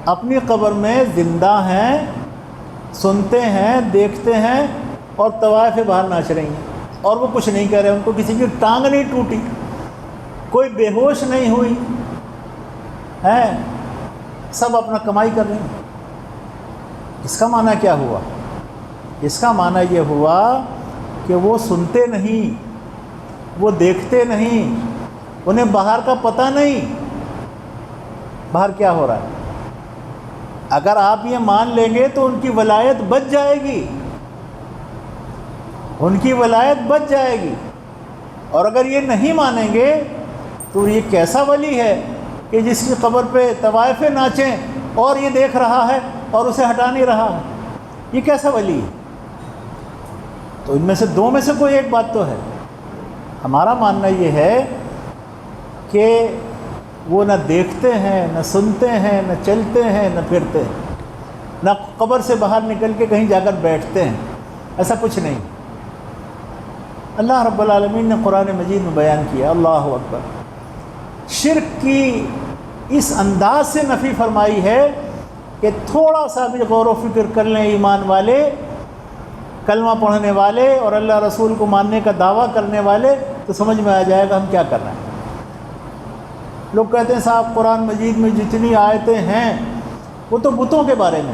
اپنی قبر میں زندہ ہیں، سنتے ہیں، دیکھتے ہیں، اور طوائفیں باہر ناچ رہی ہیں اور وہ کچھ نہیں کر رہے، ان کو کسی کی ٹانگ نہیں ٹوٹی، کوئی بے ہوش نہیں ہوئی ہے، سب اپنا کمائی کر رہے ہیں۔ اس کا معنی کیا ہوا؟ اس کا معنی یہ ہوا کہ وہ سنتے نہیں، وہ دیکھتے نہیں، انہیں باہر کا پتہ نہیں باہر کیا ہو رہا ہے۔ اگر آپ یہ مان لیں گے تو ان کی ولایت بچ جائے گی، ان کی ولایت بچ جائے گی، اور اگر یہ نہیں مانیں گے تو یہ کیسا ولی ہے کہ جس کی قبر پہ طوائفیں ناچیں اور یہ دیکھ رہا ہے اور اسے ہٹا نہیں رہا ہے، یہ کیسا ولی ہے؟ تو ان میں سے دو میں سے کوئی ایک بات تو ہے۔ ہمارا ماننا یہ ہے کہ وہ نہ دیکھتے ہیں، نہ سنتے ہیں، نہ چلتے ہیں، نہ پھرتے ہیں، نہ قبر سے باہر نکل کے کہیں جا کر بیٹھتے ہیں، ایسا کچھ نہیں۔ اللہ رب العالمین نے قرآن مجید میں بیان کیا، اللہ اکبر، شرک کی اس انداز سے نفی فرمائی ہے کہ تھوڑا سا بھی غور و فکر کر لیں ایمان والے، کلمہ پڑھنے والے اور اللہ رسول کو ماننے کا دعویٰ کرنے والے، تو سمجھ میں آ جائے گا ہم کیا کر رہے ہیں۔ لوگ کہتے ہیں صاحب قرآن مجید میں جتنی آیتیں ہیں وہ تو بتوں کے بارے میں،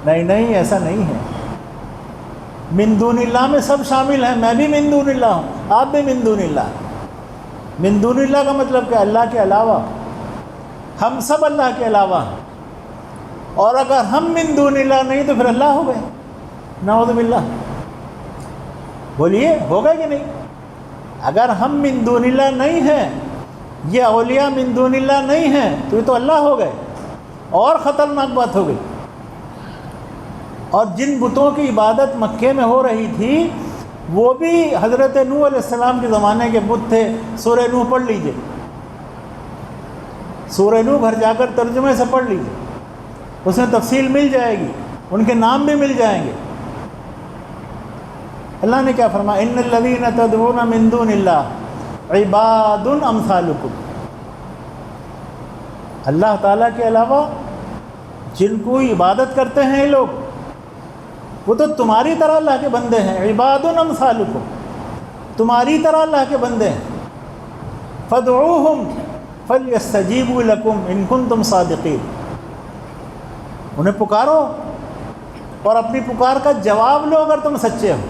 نہیں، ایسا نہیں ہے۔ من دون اللہ میں سب شامل ہیں، میں بھی من دون اللہ ہوں، آپ بھی من دون اللہ۔ من دون اللہ کا مطلب کہ اللہ کے علاوہ، ہم سب اللہ کے علاوہ ہیں، اور اگر ہم من دون اللہ نہیں تو پھر اللہ ہو گئے، نعوذ باللہ۔ بولیے ہوگا کہ نہیں؟ اگر ہم من دون اللہ نہیں ہیں، یہ اولیاء من دون اللہ نہیں ہیں، تو یہ تو اللہ ہو گئے، اور خطرناک بات ہو گئی۔ اور جن بتوں کی عبادت مکے میں ہو رہی تھی وہ بھی حضرت نوح علیہ السلام کے زمانے کے بت تھے۔ سورہ نوح پڑھ لیجئے، سورہ نوح گھر جا کر ترجمے سے پڑھ لیجئے، اس میں تفصیل مل جائے گی، ان کے نام بھی مل جائیں گے۔ اللہ نے کیا فرمایا؟ ان الذین تدعون من دون اللہ عباد امثالکم، اللہ تعالیٰ کے علاوہ جن کو عبادت کرتے ہیں یہ لوگ، وہ تو تمہاری طرح اللہ کے بندے ہیں، عباد امثالکم، تمہاری طرح اللہ کے بندے ہیں۔ فادعوہم فلیستجیبوا لکم ان کنتم صادقین، انہیں پکارو اور اپنی پکار کا جواب لو اگر تم سچے ہو۔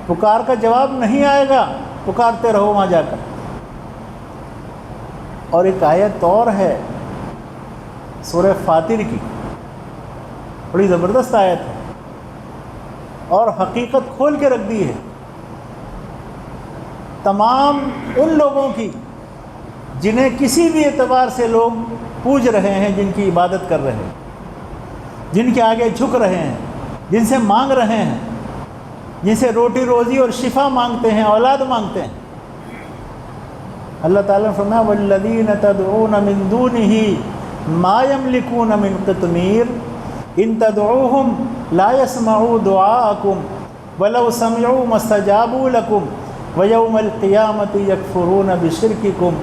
پکار کا جواب نہیں آئے گا، پکارتے رہو وہاں جا کر۔ اور ایک آیت اور ہے سورہ فاطر کی، بڑی زبردست آیت ہے اور حقیقت کھول کے رکھ دی ہے تمام ان لوگوں کی جنہیں کسی بھی اعتبار سے لوگ پوج رہے ہیں، جن کی عبادت کر رہے ہیں، جن کے آگے جھک رہے ہیں، جن سے مانگ رہے ہیں، جن سے روٹی روزی اور شفا مانگتے ہیں، اولاد مانگتے ہیں۔ اللہ تعالیٰ نے فرمایا والذین تدعون من دونہ ما یملکون من قطمیر ان تدعوہم لا يسمعوا دعاءکم ولو سمعوا ما استجابوا لکم ویوم القیامۃ یکفرون بشرککم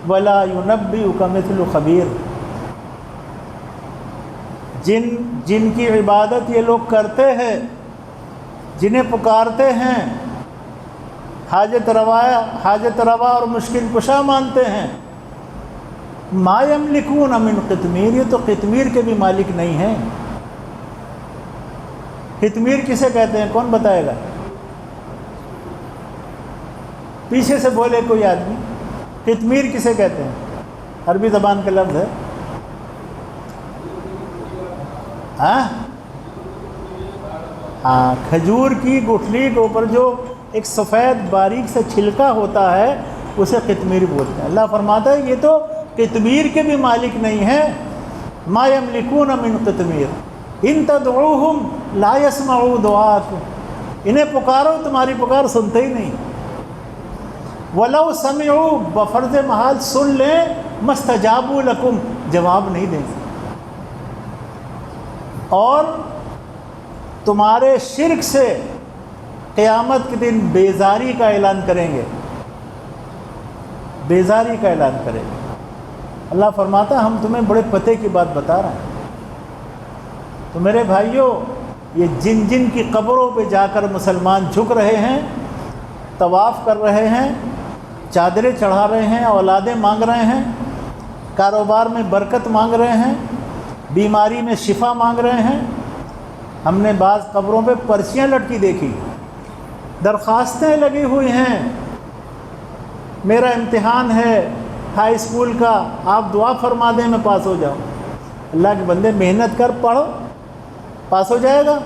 ولا ینبئک مثل خبیر۔ جن کی عبادت یہ لوگ کرتے ہیں، جنہیں پکارتے ہیں، حاجت روا اور مشکل کشا مانتے ہیں، ما یملکون من قطمیر، یہ تو قطمیر کے بھی مالک نہیں ہیں۔ قطمیر کسے کہتے ہیں؟ کون بتائے گا؟ پیچھے سے بولے کوئی آدمی، قطمیر کسے کہتے ہیں؟ عربی زبان کا لفظ ہے۔ ہاں، کھجور کی گٹھلی کے اوپر جو ایک سفید باریک سے چھلکا ہوتا ہے اسے قطمیر بولتے ہیں۔ اللہ فرماتا ہے یہ تو قطمیر کے بھی مالک نہیں ہیں۔ ما یملکون من قطمیر ان تدعوہم لا يسمعوا دعاءکم، انہیں پکارو تمہاری پکار سنتے ہی نہیں. ولو سمعوا، بفرض محال سن لیں، مستجابوا لکم، جواب نہیں دیں گے، اور تمہارے شرک سے قیامت کے دن بیزاری کا اعلان کریں گے، بیزاری کا اعلان کریں گے. اللہ فرماتا ہے ہم تمہیں بڑے پتے کی بات بتا رہے ہیں. تو میرے بھائیوں، یہ جن جن کی قبروں پہ جا کر مسلمان جھک رہے ہیں، طواف کر رہے ہیں، چادریں چڑھا رہے ہیں، اولادیں مانگ رہے ہیں، کاروبار میں برکت مانگ رہے ہیں، بیماری میں شفا مانگ رہے ہیں. ہم نے بعض قبروں پہ پرچیاں لٹکی دیکھی، درخواستیں لگی ہوئی ہیں، میرا امتحان ہے ہائی اسکول کا، آپ دعا فرما دیں میں پاس ہو جاؤں. اللہ کے بندے محنت کر، پڑھ، پاس ہو جائے گا.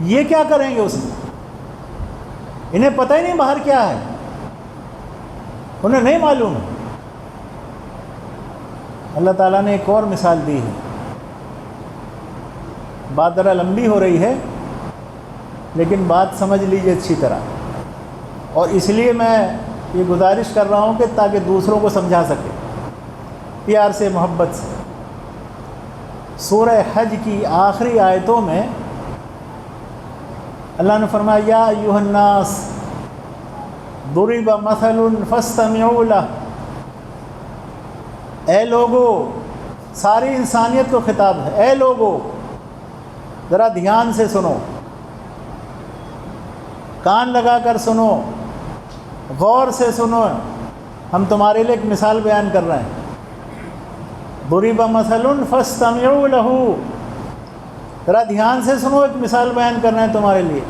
یہ کیا کریں گے اس میں؟ انہیں پتہ ہی نہیں باہر کیا ہے، انہیں نہیں معلوم. اللہ تعالیٰ نے ایک اور مثال دی ہے. بات ذرا لمبی ہو رہی ہے لیکن بات سمجھ لیجیے اچھی طرح، اور اس لیے میں یہ گزارش کر رہا ہوں کہ تاکہ دوسروں کو سمجھا سکے پیار سے، محبت سے. سورہ حج کی آخری آیتوں میں اللہ نے فرمایا یا ایھا الناس ضرب مثل فاستمعوا لہ، اے لوگو، ساری انسانیت کو خطاب ہے، اے لوگو ذرا دھیان سے سنو، کان لگا کر سنو، غور سے سنو، ہم تمہارے لیے ایک مثال بیان کر رہے ہیں. ضرب مثل فاستمعوا لہ، ذرا دھیان سے سنو، ایک مثال بیان کر رہے ہیں تمہارے لیے.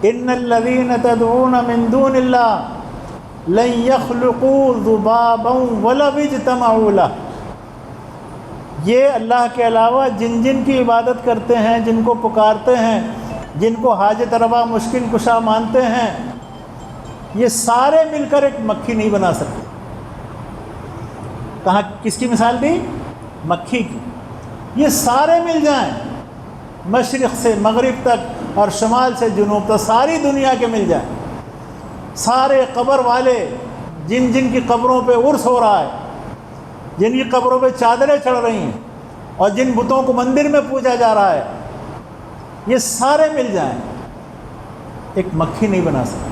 ان الذین تدعون من دون اللہ لن يخلقوا ذبابا ولو اجتمعوا لہ، یہ اللہ کے علاوہ جن جن کی عبادت کرتے ہیں، جن کو پکارتے ہیں، جن کو حاجت روا مشکل کشا مانتے ہیں، یہ سارے مل کر ایک مکھی نہیں بنا سکتے. کہاں کس کی مثال دی؟ مکھی کی. یہ سارے مل جائیں، مشرق سے مغرب تک اور شمال سے جنوب تک، ساری دنیا کے مل جائیں، سارے قبر والے جن جن کی قبروں پہ عرس ہو رہا ہے، جن کی قبروں پہ چادریں چڑھ رہی ہیں، اور جن بتوں کو مندر میں پوجا جا رہا ہے، یہ سارے مل جائیں، ایک مکھی نہیں بنا سکتے.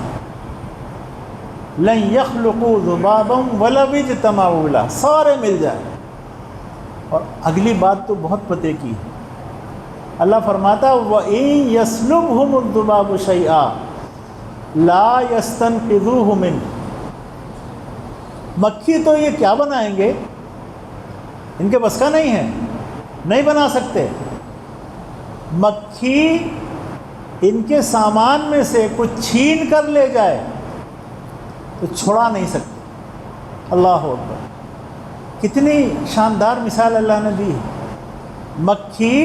لن يخلقوا ذبابا ولو اجتمعوا لہ، سارے مل جائیں. اور اگلی بات تو بہت پتے کی ہے. اللہ فرماتا وَإِن يَسْلُبْهُمُ الذُّبَابُ شَيْئًا لَا يَسْتَنْقِذُوهُ مِنْهُ، مکھی تو یہ کیا بنائیں گے، ان کے بس کا نہیں ہے، نہیں بنا سکتے. مکھی ان کے سامان میں سے کچھ چھین کر لے جائے تو چھڑا نہیں سکتے. اللہ اکبر، کتنی شاندار مثال اللہ نے دی ہے. مکھی،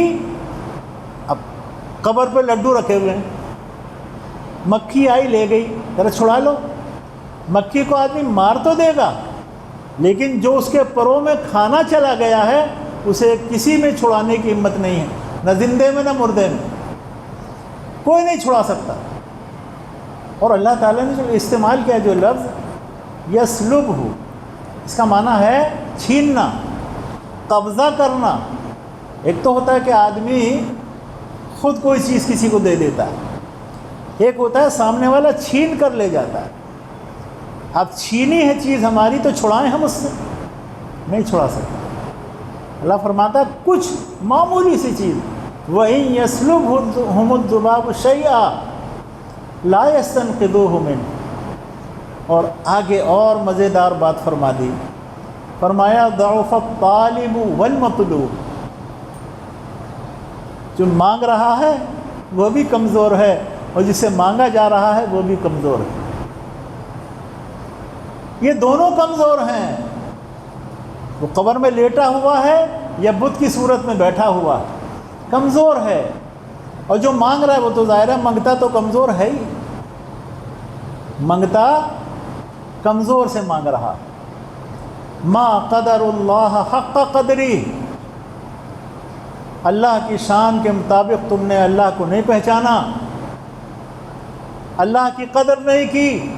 اب قبر پہ لڈو رکھے ہوئے ہیں، مکھی آئی لے گئی، ذرا چھڑا لو. مکھی کو آدمی مار تو دے گا، لیکن جو اس کے پروں میں کھانا چلا گیا ہے اسے کسی میں چھڑانے کی ہمت نہیں ہے، نہ زندے میں نہ مردے میں، کوئی نہیں چھڑا سکتا. اور اللہ تعالیٰ نے جو استعمال کیا جو لفظ یسلبہ، اس کا معنی ہے چھیننا، قبضہ کرنا. ایک تو ہوتا ہے کہ آدمی خود کوئی چیز کسی کو دے دیتا ہے، ایک ہوتا ہے سامنے والا چھین کر لے جاتا ہے. اب چھینی ہے چیز ہماری تو چھڑائیں ہم اس سے؟ نہیں چھڑا سکتے. اللہ فرماتا ہے کچھ معمولی سی چیز، وَإِن يَسْلُبْهُمُ الذُّبَابُ شَيْئًا لَا يَسْتَنْقِذُوهُ مِنْهُ. اور آگے اور مزیدار بات فرما دی، فرمایا ضعف الطالب والمطلوب، جو مانگ رہا ہے وہ بھی کمزور ہے اور جسے مانگا جا رہا ہے وہ بھی کمزور ہے. یہ دونوں کمزور ہیں، وہ قبر میں لیٹا ہوا ہے یا بت کی صورت میں بیٹھا ہوا ہے، کمزور ہے. اور جو مانگ رہا ہے وہ تو ظاہر ہے منگتا تو کمزور ہے ہی، منگتا کمزور سے مانگ رہا. ما قدر اللہ حق قدری، اللہ کی شان کے مطابق تم نے اللہ کو نہیں پہچانا، اللہ کی قدر نہیں کی،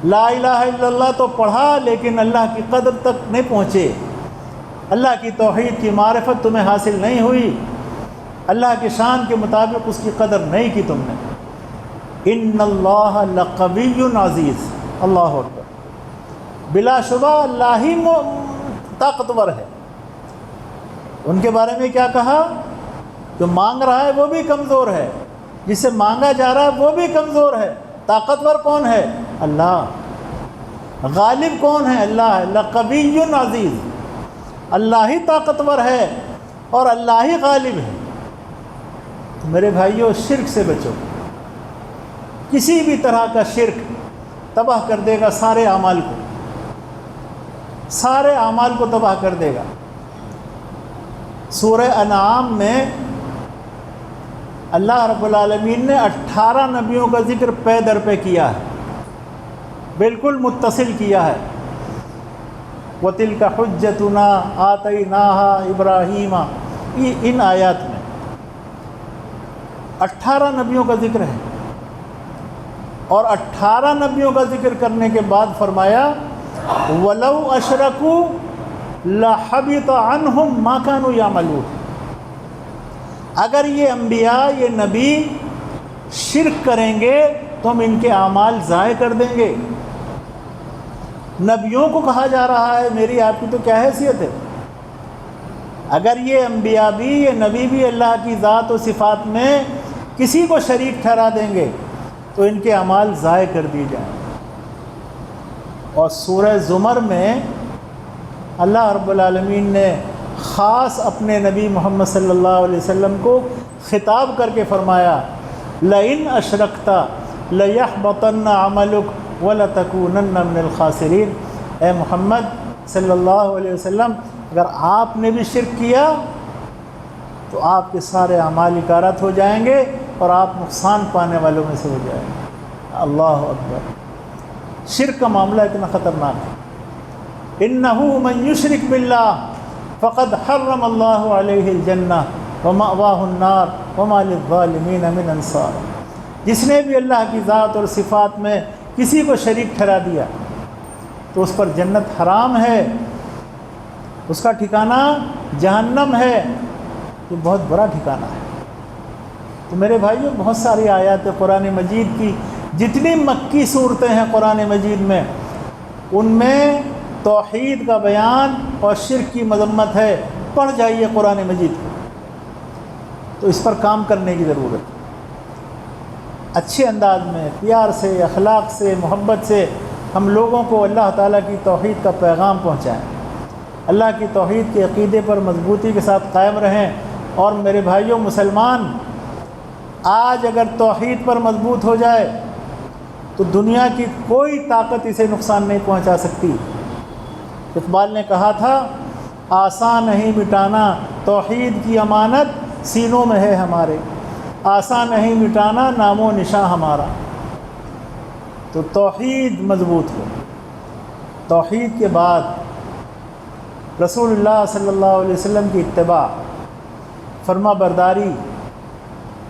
لا الہ الا اللہ تو پڑھا لیکن اللہ کی قدر تک نہیں پہنچے، اللہ کی توحید کی معرفت تمہیں حاصل نہیں ہوئی، اللہ کی شان کے مطابق اس کی قدر نہیں کی تم نے۔ ان اللہ لقوی عزیز، اللہ اکبر، بلا شبہ اللہ ہی طاقتور ہے۔ ان کے بارے میں کیا کہا؟ جو مانگ رہا ہے وہ بھی کمزور ہے، جس سے مانگا جا رہا ہے وہ بھی کمزور ہے۔ طاقتور کون ہے؟ اللہ۔ غالب کون ہے؟ اللہ ہے۔ لقوی عزیز، اللہ ہی طاقتور ہے اور اللہ ہی غالب ہے۔ تو میرے بھائیوں، شرک سے بچو، کسی بھی طرح کا شرک تباہ کر دے گا سارے اعمال کو، سارے اعمال کو تباہ کر دے گا۔ سورہ انعام میں اللہ رب العالمین نے 18 نبیوں کا ذکر پے در پہ کیا ہے، بالکل متصل کیا ہے۔ وَتِلْكَ حُجَّتُنَا آتَيْنَاهَا إِبْرَاهِيمَ، ان آیات میں 18 نبیوں کا ذکر ہے، اور 18 نبیوں کا ذکر کرنے کے بعد فرمایا وَلَوْ أَشْرَكُوا لَحَبِطَ عَنْهُمْ مَا كَانُوا يَعْمَلُونَ۔ اگر یہ انبیاء، یہ نبی شرک کریں گے تو ہم ان کے اعمال ضائع کر دیں گے۔ نبیوں کو کہا جا رہا ہے، میری آپ کی تو کیا حیثیت ہے؟ اگر یہ انبیاء بھی، یہ نبی بھی اللہ کی ذات و صفات میں کسی کو شریک ٹھہرا دیں گے تو ان کے اعمال ضائع کر دیے جائیں۔ اور سورہ زمر میں اللہ رب العالمین نے خاص اپنے نبی محمد صلی اللہ علیہ وسلم کو خطاب کر کے فرمایا لَإِنْ أَشْرَكْتَ لَيَحْبَطَنَّ عَمَلُكَ وَلَتَكُونَنَّ مِنَ الْخَاسِرِينَ۔ اے محمد صلی اللہ علیہ وسلم، اگر آپ نے بھی شرک کیا تو آپ کے سارے اعمال غارت ہو جائیں گے اور آپ نقصان پانے والوں میں سے ہو جائیں گے۔ اللہ اکبر، شرک کا معاملہ اتنا خطرناک ہے۔ إِنَّهُ مَن يُشْرِكْ بِاللَّهِ فقد حرم اللہ علیہ الجنہ ومأواہ النار وما للظالمین من انصار۔ جس نے بھی اللہ کی ذات اور صفات میں کسی کو شریک ٹھہرا دیا تو اس پر جنت حرام ہے، اس کا ٹھکانہ جہنم ہے۔ یہ بہت بڑا ٹھکانہ ہے۔ تو میرے بھائیوں، بہت ساری آیات قرآن مجید کی، جتنی مکی صورتیں ہیں قرآن مجید میں، ان میں توحید کا بیان اور شرک کی مذمت ہے۔ پڑھ جائیے قرآن مجید کو، تو اس پر کام کرنے کی ضرورت ہے۔ اچھے انداز میں، پیار سے، اخلاق سے، محبت سے ہم لوگوں کو اللہ تعالیٰ کی توحید کا پیغام پہنچائیں، اللہ کی توحید کے عقیدے پر مضبوطی کے ساتھ قائم رہیں۔ اور میرے بھائیوں، مسلمان آج اگر توحید پر مضبوط ہو جائے تو دنیا کی کوئی طاقت اسے نقصان نہیں پہنچا سکتی۔ اقبال نے کہا تھا، آسان نہیں مٹانا توحید کی امانت سینوں میں ہے ہمارے، آسان نہیں مٹانا نام و نشاں ہمارا۔ تو توحید مضبوط ہو۔ توحید کے بعد رسول اللہ صلی اللہ علیہ وسلم کی اتباع، فرما برداری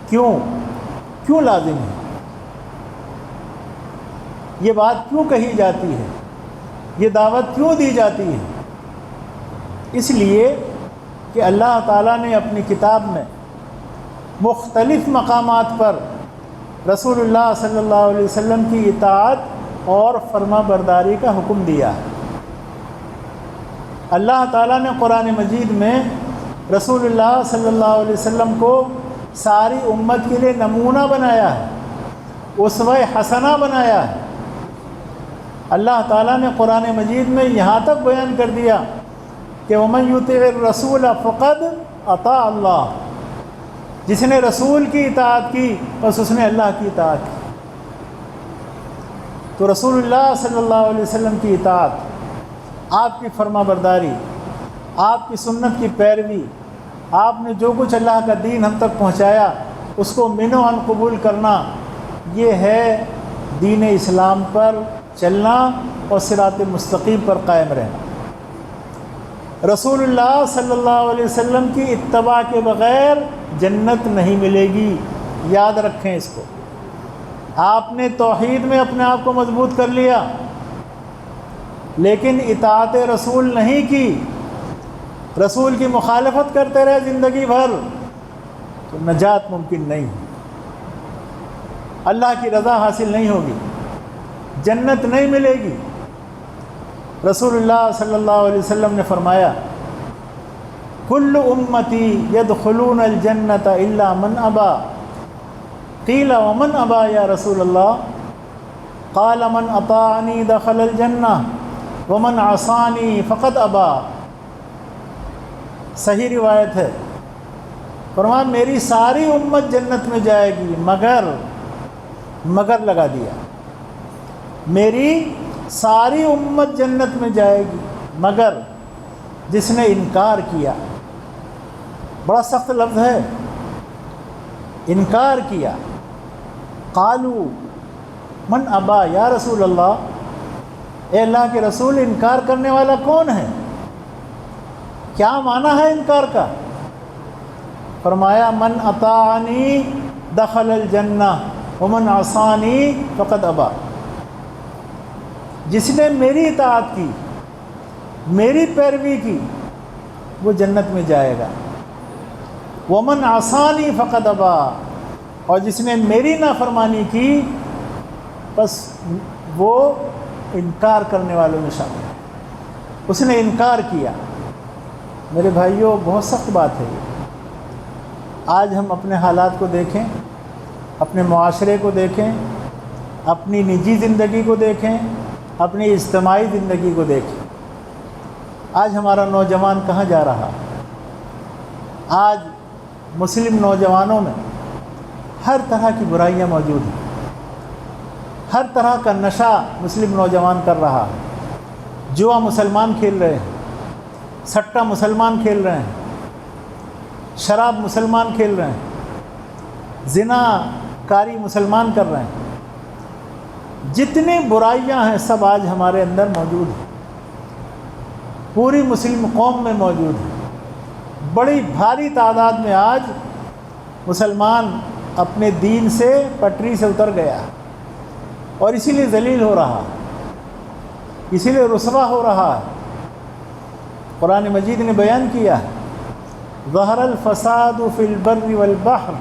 کیوں لازم ہے؟ یہ بات کیوں کہی جاتی ہے؟ یہ دعوت کیوں دی جاتی ہے؟ اس لیے کہ اللہ تعالیٰ نے اپنی کتاب میں مختلف مقامات پر رسول اللہ صلی اللہ علیہ وسلم کی اطاعت اور فرما برداری کا حکم دیا ہے۔ اللہ تعالیٰ نے قرآن مجید میں رسول اللہ صلی اللہ علیہ وسلم کو ساری امت کے لیے نمونہ بنایا ہے، اسوہ حسنہ بنایا ہے۔ اللہ تعالیٰ نے قرآن مجید میں یہاں تک بیان کر دیا کہ وَمَن يُطِعِ الرَّسُولَ فَقَدْ أَطَاعَ اللَّهَ، جس نے رسول کی اطاعت کی بس اس نے اللہ کی اطاعت کی۔ تو رسول اللہ صلی اللہ علیہ وسلم کی اطاعت، آپ کی فرما برداری، آپ کی سنت کی پیروی، آپ نے جو کچھ اللہ کا دین ہم تک پہنچایا اس کو من و عن قبول کرنا، یہ ہے دین اسلام پر چلنا اور صراط مستقیم پر قائم رہنا۔ رسول اللہ صلی اللہ علیہ وسلم کی اتباع کے بغیر جنت نہیں ملے گی، یاد رکھیں اس کو۔ آپ نے توحید میں اپنے آپ کو مضبوط کر لیا لیکن اطاعت رسول نہیں کی، رسول کی مخالفت کرتے رہے زندگی بھر، تو نجات ممکن نہیں، اللہ کی رضا حاصل نہیں ہوگی، جنت نہیں ملے گی۔ رسول اللہ صلی اللہ علیہ وسلم نے فرمایا کل امتی یدخلون الجنت الا من ابا، قیل ومن ابا یا رسول اللہ، قال من اطاعنی دخل الجنہ ومن عصانی فقد ابا۔ صحیح روایت ہے، فرمایا میری ساری امت جنت میں جائے گی مگر لگا دیا، میری ساری امت جنت میں جائے گی مگر جس نے انکار کیا۔ بڑا سخت لفظ ہے، انکار کیا۔ قالو من ابا یا رسول اللہ، اے اللہ کے رسول انکار کرنے والا کون ہے؟ کیا معنی ہے انکار کا؟ فرمایا من اطاعنی دخل الجنہ ومن عصانی فقد ابا، جس نے میری اطاعت کی، میری پیروی کی، وہ جنت میں جائے گا۔ ومن عصانی فقد ابا، اور جس نے میری نافرمانی کی بس وہ انکار کرنے والوں میں شامل ہے، اس نے انکار کیا۔ میرے بھائیوں بہت سخت بات ہے یہ۔ آج ہم اپنے حالات کو دیکھیں، اپنے معاشرے کو دیکھیں، اپنی نجی زندگی کو دیکھیں، اپنی اجتماعی زندگی کو دیکھیں۔ آج ہمارا نوجوان کہاں جا رہا؟ آج مسلم نوجوانوں میں ہر طرح کی برائیاں موجود ہیں، ہر طرح کا نشہ مسلم نوجوان کر رہا ہے۔ جوا مسلمان کھیل رہے ہیں، سٹہ مسلمان کھیل رہے ہیں، شراب مسلمان کھیل رہے ہیں، زنا کاری مسلمان کر رہے ہیں۔ جتنی برائیاں ہیں سب آج ہمارے اندر موجود ہیں، پوری مسلم قوم میں موجود ہیں۔ بڑی بھاری تعداد میں آج مسلمان اپنے دین سے پٹری سے اتر گیا اور اسی لیے ذلیل ہو رہا ہے، اسی لیے رسوا ہو رہا ہے۔ قرآن مجید نے بیان کیا ہے ظہر الفساد فی البر والبحر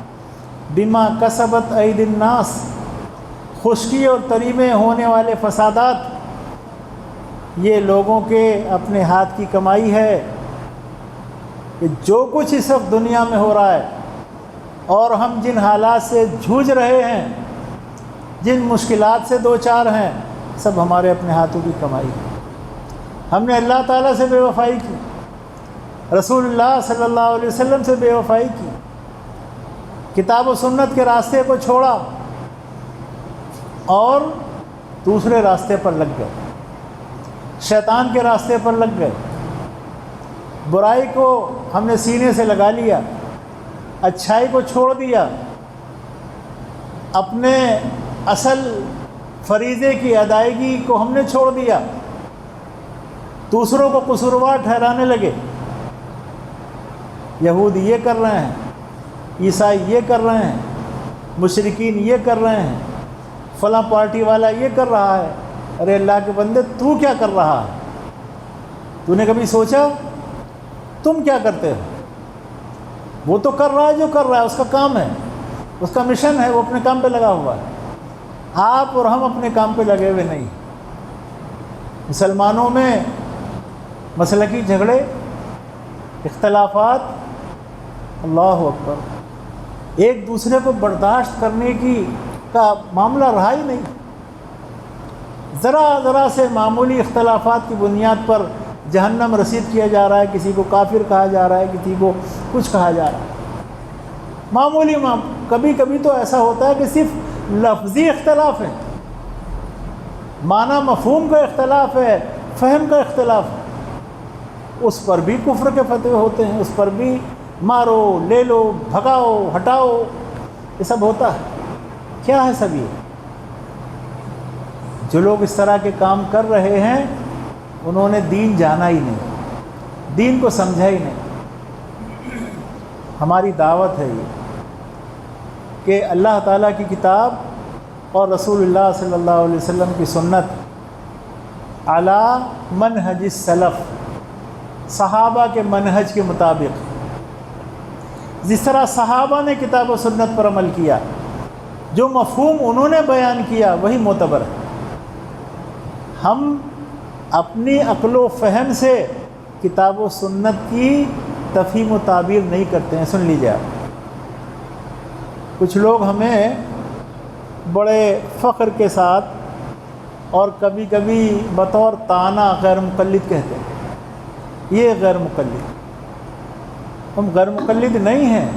بما کسبت ایدی الناس، خشکی اور تری میں ہونے والے فسادات یہ لوگوں کے اپنے ہاتھ کی کمائی ہے۔ کہ جو کچھ اس وقت دنیا میں ہو رہا ہے اور ہم جن حالات سے جھوج رہے ہیں، جن مشکلات سے دوچار ہیں، سب ہمارے اپنے ہاتھوں کی کمائی ہے۔ ہم نے اللہ تعالیٰ سے بے وفائی کی، رسول اللہ صلی اللہ علیہ وسلم سے بے وفائی کی، کتاب و سنت کے راستے کو چھوڑا اور دوسرے راستے پر لگ گئے، شیطان کے راستے پر لگ گئے۔ برائی کو ہم نے سینے سے لگا لیا، اچھائی کو چھوڑ دیا، اپنے اصل فریضے کی ادائیگی کو ہم نے چھوڑ دیا، دوسروں کو قصوروار ٹھہرانے لگے۔ یہود یہ کر رہے ہیں، عیسائی یہ کر رہے ہیں، مشرکین یہ کر رہے ہیں، فلاں پارٹی والا یہ کر رہا ہے۔ ارے اللہ کے بندے تو کیا کر رہا ہے؟ تو نے کبھی سوچا تم کیا کرتے ہو؟ وہ تو کر رہا ہے جو کر رہا ہے، اس کا کام ہے، اس کا مشن ہے، وہ اپنے کام پہ لگا ہوا ہے۔ آپ اور ہم اپنے کام پہ لگے ہوئے نہیں۔ مسلمانوں میں مسلکی جھگڑے، اختلافات، اللہ اکبر، ایک دوسرے کو برداشت کرنے کا معاملہ رہا ہی نہیں۔ ذرا سے معمولی اختلافات کی بنیاد پر جہنم رسید کیا جا رہا ہے، کسی کو کافر کہا جا رہا ہے، کسی کو کچھ کہا جا رہا ہے۔ معمولی کبھی کبھی تو ایسا ہوتا ہے کہ صرف لفظی اختلاف ہے، معنی مفہوم کا اختلاف ہے، فہم کا اختلاف ہے، اس پر بھی کفر کے فتوے ہوتے ہیں، اس پر بھی مارو لے لو بھگاؤ ہٹاؤ، یہ سب ہوتا ہے۔ کیا ہے سب یہ؟ جو لوگ اس طرح کے کام کر رہے ہیں انہوں نے دین جانا ہی نہیں، دین کو سمجھا ہی نہیں۔ ہماری دعوت ہے یہ کہ اللہ تعالیٰ کی کتاب اور رسول اللہ صلی اللہ علیہ وسلم کی سنت علی منہج السلف، صحابہ کے منہج کے مطابق، جس طرح صحابہ نے کتاب و سنت پر عمل کیا، جو مفہوم انہوں نے بیان کیا وہی معتبر ہے۔ ہم اپنی عقل و فہم سے کتاب و سنت کی تفہیم و تعبیر نہیں کرتے ہیں۔ سن لیجیے آپ، کچھ لوگ ہمیں بڑے فخر کے ساتھ اور کبھی کبھی بطور طعنہ غیر مقلد کہتے ہیں، یہ غیر مقلد۔ ہم غیر مقلد نہیں ہیں،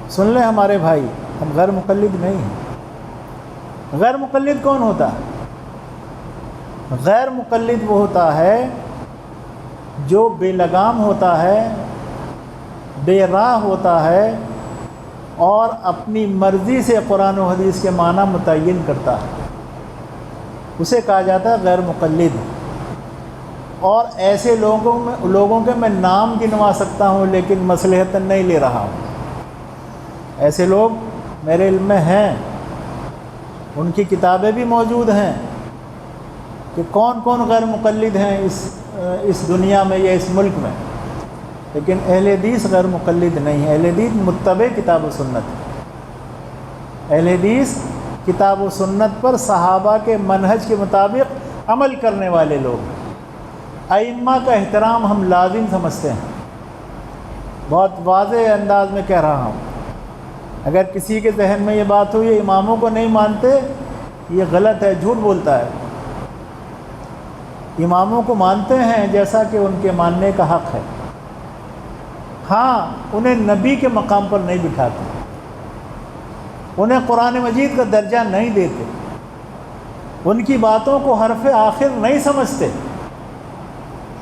سن لیں ہمارے بھائی، ہم غیر مقلد نہیں ہیں۔ غیر مقلد کون ہوتا ہے؟ غیر مقلد وہ ہوتا ہے جو بے لگام ہوتا ہے، بے راہ ہوتا ہے، اور اپنی مرضی سے قرآن و حدیث کے معنی متعین کرتا ہے، اسے کہا جاتا ہے غیر مقلد۔ اور ایسے لوگوں کے میں نام گنوا سکتا ہوں لیکن مصلحتاً نہیں لے رہا ہوں۔ ایسے لوگ میرے علم میں ہیں، ان کی کتابیں بھی موجود ہیں کہ کون کون غیر مقلد ہیں اس دنیا میں یا اس ملک میں، لیکن اہل حدیث غیر مقلد نہیں ہے۔ اہل حدیث متبع کتاب و سنت ہے۔ اہل حدیث کتاب و سنت پر صحابہ کے منہج کے مطابق عمل کرنے والے لوگ۔ ائمہ کا احترام ہم لازم سمجھتے ہیں، بہت واضح انداز میں کہہ رہا ہوں۔ اگر کسی کے ذہن میں یہ بات ہو یہ اماموں کو نہیں مانتے، یہ غلط ہے، جھوٹ بولتا ہے۔ اماموں کو مانتے ہیں جیسا کہ ان کے ماننے کا حق ہے، ہاں انہیں نبی کے مقام پر نہیں بٹھاتے، انہیں قرآن مجید کا درجہ نہیں دیتے، ان کی باتوں کو حرف آخر نہیں سمجھتے،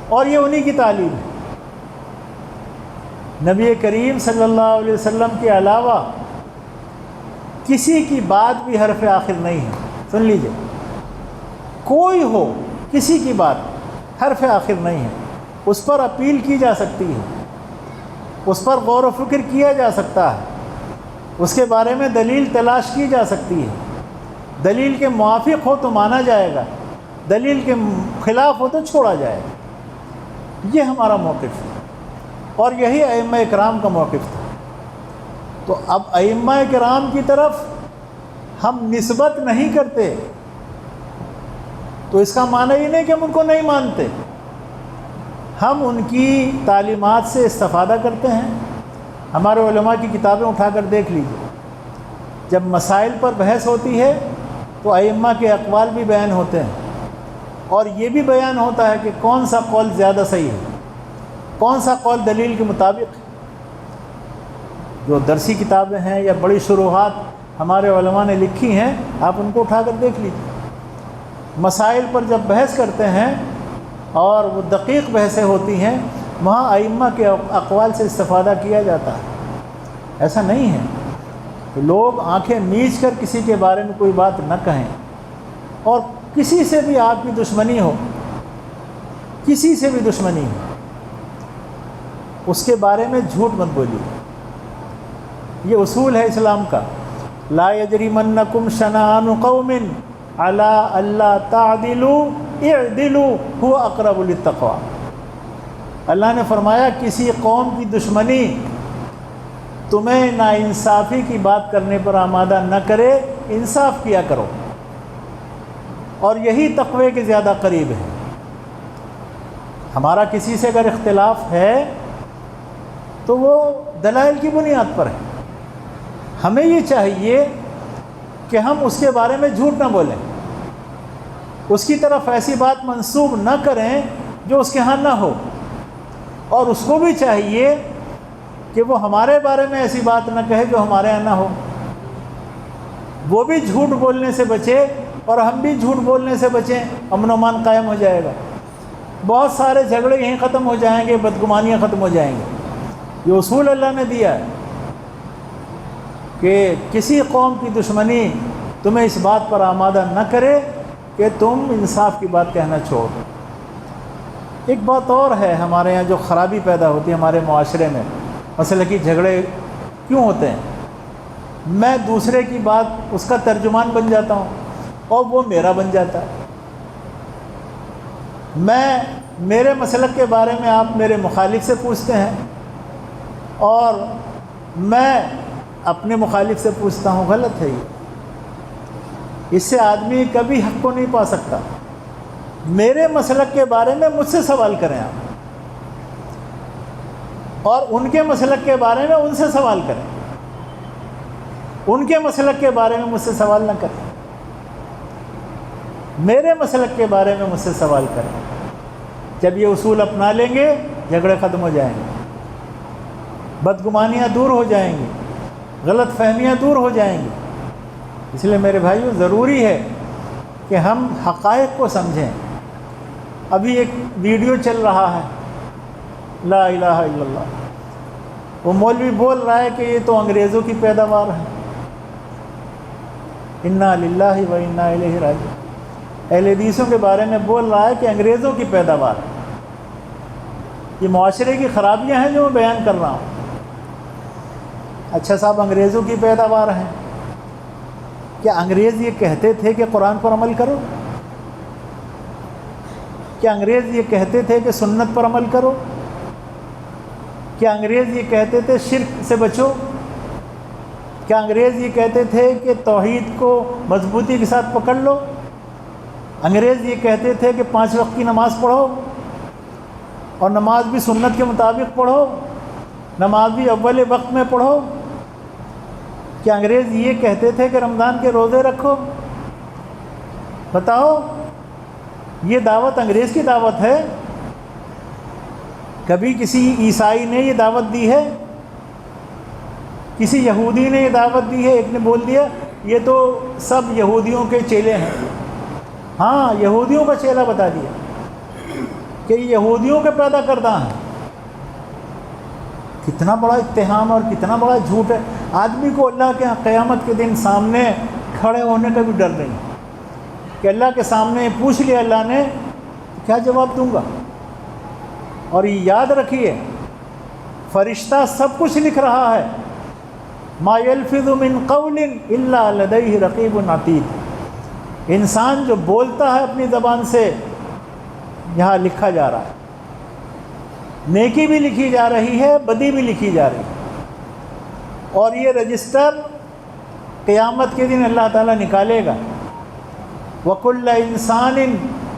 اور یہ انہی کی تعلیم ہے۔ نبی کریم صلی اللہ علیہ وسلم کے علاوہ کسی کی بات بھی حرف آخر نہیں ہے۔ سن لیجئے، کوئی ہو، کسی کی بات حرف آخر نہیں ہے، اس پر اپیل کی جا سکتی ہے، اس پر غور و فکر کیا جا سکتا ہے، اس کے بارے میں دلیل تلاش کی جا سکتی ہے۔ دلیل کے موافق ہو تو مانا جائے گا، دلیل کے خلاف ہو تو چھوڑا جائے گا۔ یہ ہمارا موقف ہے، اور یہی ائمہ کرام کا موقف تھا۔ تو اب ائمہ کرام کی طرف ہم نسبت نہیں کرتے تو اس کا معنی یہ نہیں کہ ہم ان کو نہیں مانتے، ہم ان کی تعلیمات سے استفادہ کرتے ہیں۔ ہمارے علماء کی کتابیں اٹھا کر دیکھ لیجیے، جب مسائل پر بحث ہوتی ہے تو ائمہ کے اقوال بھی بیان ہوتے ہیں، اور یہ بھی بیان ہوتا ہے کہ کون سا قول زیادہ صحیح ہے، کون سا قول دلیل کے مطابق ہے۔ جو درسی کتابیں ہیں یا بڑی شروحات ہمارے علماء نے لکھی ہیں، آپ ان کو اٹھا کر دیکھ لیجیے۔ مسائل پر جب بحث کرتے ہیں اور وہ دقیق بحثیں ہوتی ہیں، وہاں ائمہ کے اقوال سے استفادہ کیا جاتا ہے۔ ایسا نہیں ہے کہ لوگ آنکھیں میچ کر کسی کے بارے میں کوئی بات نہ کہیں، اور کسی سے بھی آپ کی دشمنی ہو، کسی سے بھی دشمنی ہو، اس کے بارے میں جھوٹ مت بولیے۔ یہ اصول ہے اسلام کا، لا یجرمنکم شنآن قوم علی الا تعدلوا اعدلوا هو اقرب للتقوی۔ اللہ نے فرمایا کسی قوم کی دشمنی تمہیں ناانصافی کی بات کرنے پر آمادہ نہ کرے، انصاف کیا کرو، اور یہی تقوی کے زیادہ قریب ہے۔ ہمارا کسی سے اگر اختلاف ہے تو وہ دلائل کی بنیاد پر ہے۔ ہمیں یہ چاہیے کہ ہم اس کے بارے میں جھوٹ نہ بولیں، اس کی طرف ایسی بات منسوب نہ کریں جو اس کے ہاں نہ ہو، اور اس کو بھی چاہیے کہ وہ ہمارے بارے میں ایسی بات نہ کہے جو ہمارے یہاں نہ ہو۔ وہ بھی جھوٹ بولنے سے بچے اور ہم بھی جھوٹ بولنے سے بچیں، امن و امان قائم ہو جائے گا۔ بہت سارے جھگڑے یہیں ختم ہو جائیں گے، بدگمانیاں ختم ہو جائیں گے۔ یہ اصول اللہ نے دیا ہے کہ کسی قوم کی دشمنی تمہیں اس بات پر آمادہ نہ کرے کہ تم انصاف کی بات کہنا چھوڑ۔ ایک بات اور ہے، ہمارے یہاں جو خرابی پیدا ہوتی ہے ہمارے معاشرے میں، مسئلہ کی جھگڑے کیوں ہوتے ہیں؟ میں دوسرے کی بات اس کا ترجمان بن جاتا ہوں اور وہ میرا بن جاتا ہے۔ میرے مسلک کے بارے میں آپ میرے مخالف سے پوچھتے ہیں اور میں اپنے مخالف سے پوچھتا ہوں، غلط ہے یہ۔ اس سے آدمی کبھی حق کو نہیں پا سکتا۔ میرے مسلک کے بارے میں مجھ سے سوال کریں آپ، اور ان کے مسلک کے بارے میں ان سے سوال کریں، ان کے مسلک کے بارے میں مجھ سے سوال نہ کریں، میرے مسلک کے بارے میں مجھ سے سوال کریں۔ جب یہ اصول اپنا لیں گے جھگڑے ختم ہو جائیں گے، بدگمانیاں دور ہو جائیں گی، غلط فہمیاں دور ہو جائیں گی۔ اس لیے میرے بھائیوں ضروری ہے کہ ہم حقائق کو سمجھیں۔ ابھی ایک ویڈیو چل رہا ہے، لا الہ الا اللہ، وہ مولوی بول رہا ہے کہ یہ تو انگریزوں کی پیداوار ہے، انا للہ و انا الیہ راجعون۔ اہل حدیثوں کے بارے میں بول رہا ہے کہ انگریزوں کی پیداوار ہے۔ یہ معاشرے کی خرابیاں ہیں جو میں بیان کر رہا ہوں۔ اچھا صاحب، انگریزوں کی پیداوار ہیں، کیا انگریز یہ کہتے تھے کہ قرآن پر عمل کرو؟ کیا انگریز یہ کہتے تھے کہ سنت پر عمل کرو؟ کیا انگریز یہ کہتے تھے شرک سے بچو؟ کیا انگریز یہ کہتے تھے کہ توحید کو مضبوطی کے ساتھ پکڑ لو؟ انگریز یہ کہتے تھے کہ 5 وقت کی نماز پڑھو، اور نماز بھی سنت کے مطابق پڑھو، نماز بھی اول وقت میں پڑھو؟ کیا انگریز یہ کہتے تھے کہ رمضان کے روزے رکھو؟ بتاؤ، یہ دعوت انگریز کی دعوت ہے؟ کبھی کسی عیسائی نے یہ دعوت دی ہے؟ کسی یہودی نے یہ دعوت دی ہے؟ ایک نے بول دیا یہ تو سب یہودیوں کے چیلے ہیں۔ ہاں، یہودیوں کا چیلا بتا دیا کہ یہ یہودیوں کے پیدا کردہ ہیں۔ کتنا بڑا اتہام اور کتنا بڑا جھوٹ ہے۔ آدمی کو اللہ کے قیامت کے دن سامنے کھڑے ہونے کا بھی ڈر نہیں کہ اللہ کے سامنے پوچھ لیا اللہ نے تو کیا جواب دوں گا۔ اور یہ یاد رکھیے، فرشتہ سب کچھ لکھ رہا ہے، ما یلفظ من قول الا لدیہ رقیب عتید۔ انسان جو بولتا ہے اپنی زبان سے، یہاں لکھا جا رہا ہے، نیکی بھی لکھی جا رہی ہے، بدی بھی لکھی جا رہی ہے، اور یہ رجسٹر قیامت کے دن اللہ تعالیٰ نکالے گا۔ وَكُلَّ إِنسَانٍ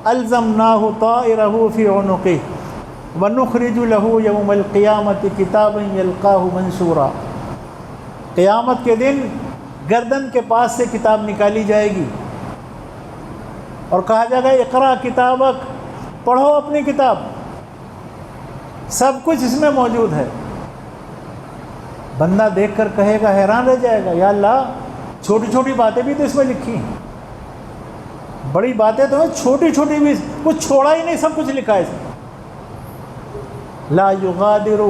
أَلْزَمْنَاهُ طَائِرَهُ فِي عُنُقِهِ وَنُخْرِجُ لَهُ يَوْمَ الْقِيَامَةِ كِتَابًا يَلْقَاهُ مَنشُورًا۔ قیامت کے دن گردن کے پاس سے کتاب نکالی جائے گی اور کہا جائے گا اقرا کتابک، پڑھو اپنی کتاب، سب کچھ اس میں موجود ہے۔ بندہ دیکھ کر کہے گا، حیران رہ جائے گا، یا اللہ چھوٹی چھوٹی باتیں بھی تو اس میں لکھی ہیں، بڑی باتیں تو ہیں، چھوٹی چھوٹی بھی کچھ چھوڑا ہی نہیں، سب کچھ لکھا ہے اس میں۔ لا یغادر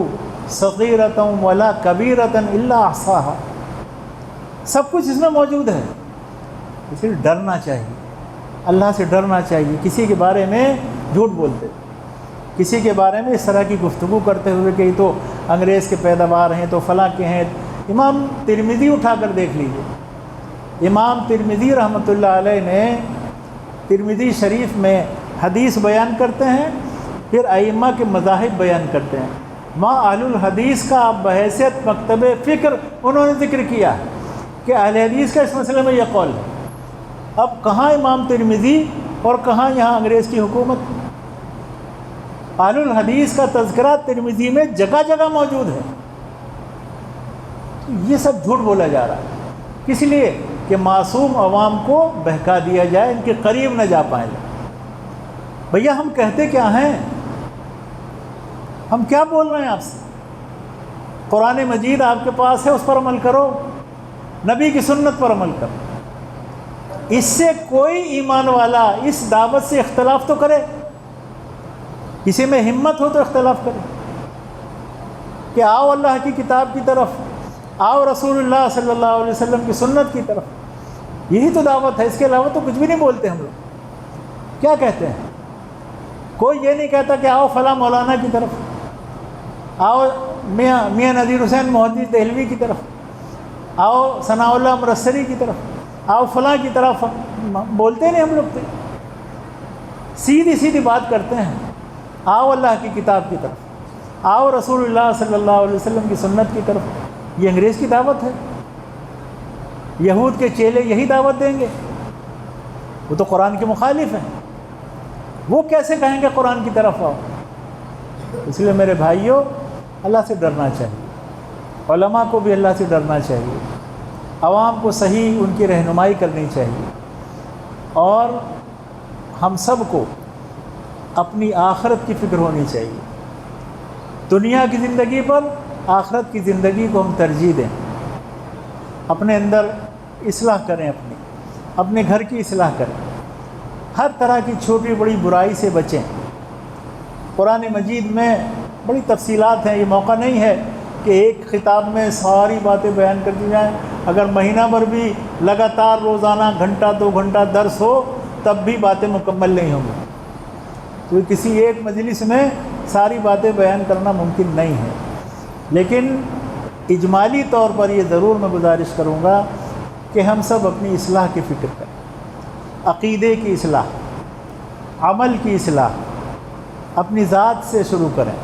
صغیرۃ ولا کبیرۃ الا احصاها، سب کچھ اس میں موجود ہے۔ اس لیے ڈرنا چاہیے، اللہ سے ڈرنا چاہیے۔ کسی کے بارے میں جھوٹ بولتے، کسی کے بارے میں اس طرح کی گفتگو کرتے ہوئے کہ یہ تو انگریز کے پیداوار ہیں، تو فلاں کے ہیں۔ امام ترمذی اٹھا کر دیکھ لیجیے، امام ترمذی رحمۃ اللہ علیہ نے ترمذی شریف میں حدیث بیان کرتے ہیں، پھر ائمہ کے مذاہب بیان کرتے ہیں۔ ماں اہل الحدیث کا بحیثیت مکتب فکر انہوں نے ذکر کیا کہ اہل حدیث کا اس مسئلے میں یہ قول ہے۔ اب کہاں امام ترمذی اور کہاں یہاں انگریز کی حکومت؟ اہل الحدیث کا تذکرہ ترمذی میں جگہ جگہ موجود ہے۔ یہ سب جھوٹ بولا جا رہا ہے، کس لیے کہ معصوم عوام کو بہکا دیا جائے، ان کے قریب نہ جا پائیں۔ بھیا ہم کہتے کیا ہیں؟ ہم کیا بول رہے ہیں آپ سے؟ قرآن مجید آپ کے پاس ہے، اس پر عمل کرو، نبی کی سنت پر عمل کرو۔ اس سے کوئی ایمان والا اس دعوت سے اختلاف تو کرے، کسی میں ہمت ہو تو اختلاف کرے کہ آؤ اللہ کی کتاب کی طرف، آؤ رسول اللہ صلی اللہ علیہ وسلم کی سنت کی طرف۔ یہی تو دعوت ہے، اس کے علاوہ تو کچھ بھی نہیں بولتے ہم لوگ۔ کیا کہتے ہیں؟ کوئی یہ نہیں کہتا کہ آؤ فلاں مولانا کی طرف، آؤ میاں نذیر حسین محدث دہلوی کی طرف، آؤ ثناء اللہ مرسری کی طرف، آؤ فلاں کی طرف، بولتے نہیں ہم لوگ تو سیدھی سیدھی بات کرتے ہیں، آؤ اللہ کی کتاب کی طرف، آؤ رسول اللہ صلی اللہ علیہ وسلم کی سنت کی طرف۔ یہ انگریز کی دعوت ہے، یہود کے چیلے یہی دعوت دیں گے؟ وہ تو قرآن کے مخالف ہیں، وہ کیسے کہیں گے قرآن کی طرف آؤ؟ اس لیے میرے بھائیوں، اللہ سے ڈرنا چاہیے، علماء کو بھی اللہ سے ڈرنا چاہیے، عوام کو صحیح ان کی رہنمائی کرنی چاہیے، اور ہم سب کو اپنی آخرت کی فکر ہونی چاہیے۔ دنیا کی زندگی پر آخرت کی زندگی کو ہم ترجیح دیں، اپنے اندر اصلاح کریں، اپنے گھر کی اصلاح کریں، ہر طرح کی چھوٹی بڑی برائی سے بچیں۔ قرآن مجید میں بڑی تفصیلات ہیں، یہ موقع نہیں ہے کہ ایک خطاب میں ساری باتیں بیان کر دی جائیں۔ اگر مہینہ بھر بھی لگاتار روزانہ گھنٹہ 2 گھنٹہ درس ہو تب بھی باتیں مکمل نہیں ہوں گی، تو کسی ایک مجلس میں ساری باتیں بیان کرنا ممکن نہیں ہے۔ لیکن اجمالی طور پر یہ ضرور میں گزارش کروں گا کہ ہم سب اپنی اصلاح کی فکر کریں، عقیدے کی اصلاح، عمل کی اصلاح، اپنی ذات سے شروع کریں،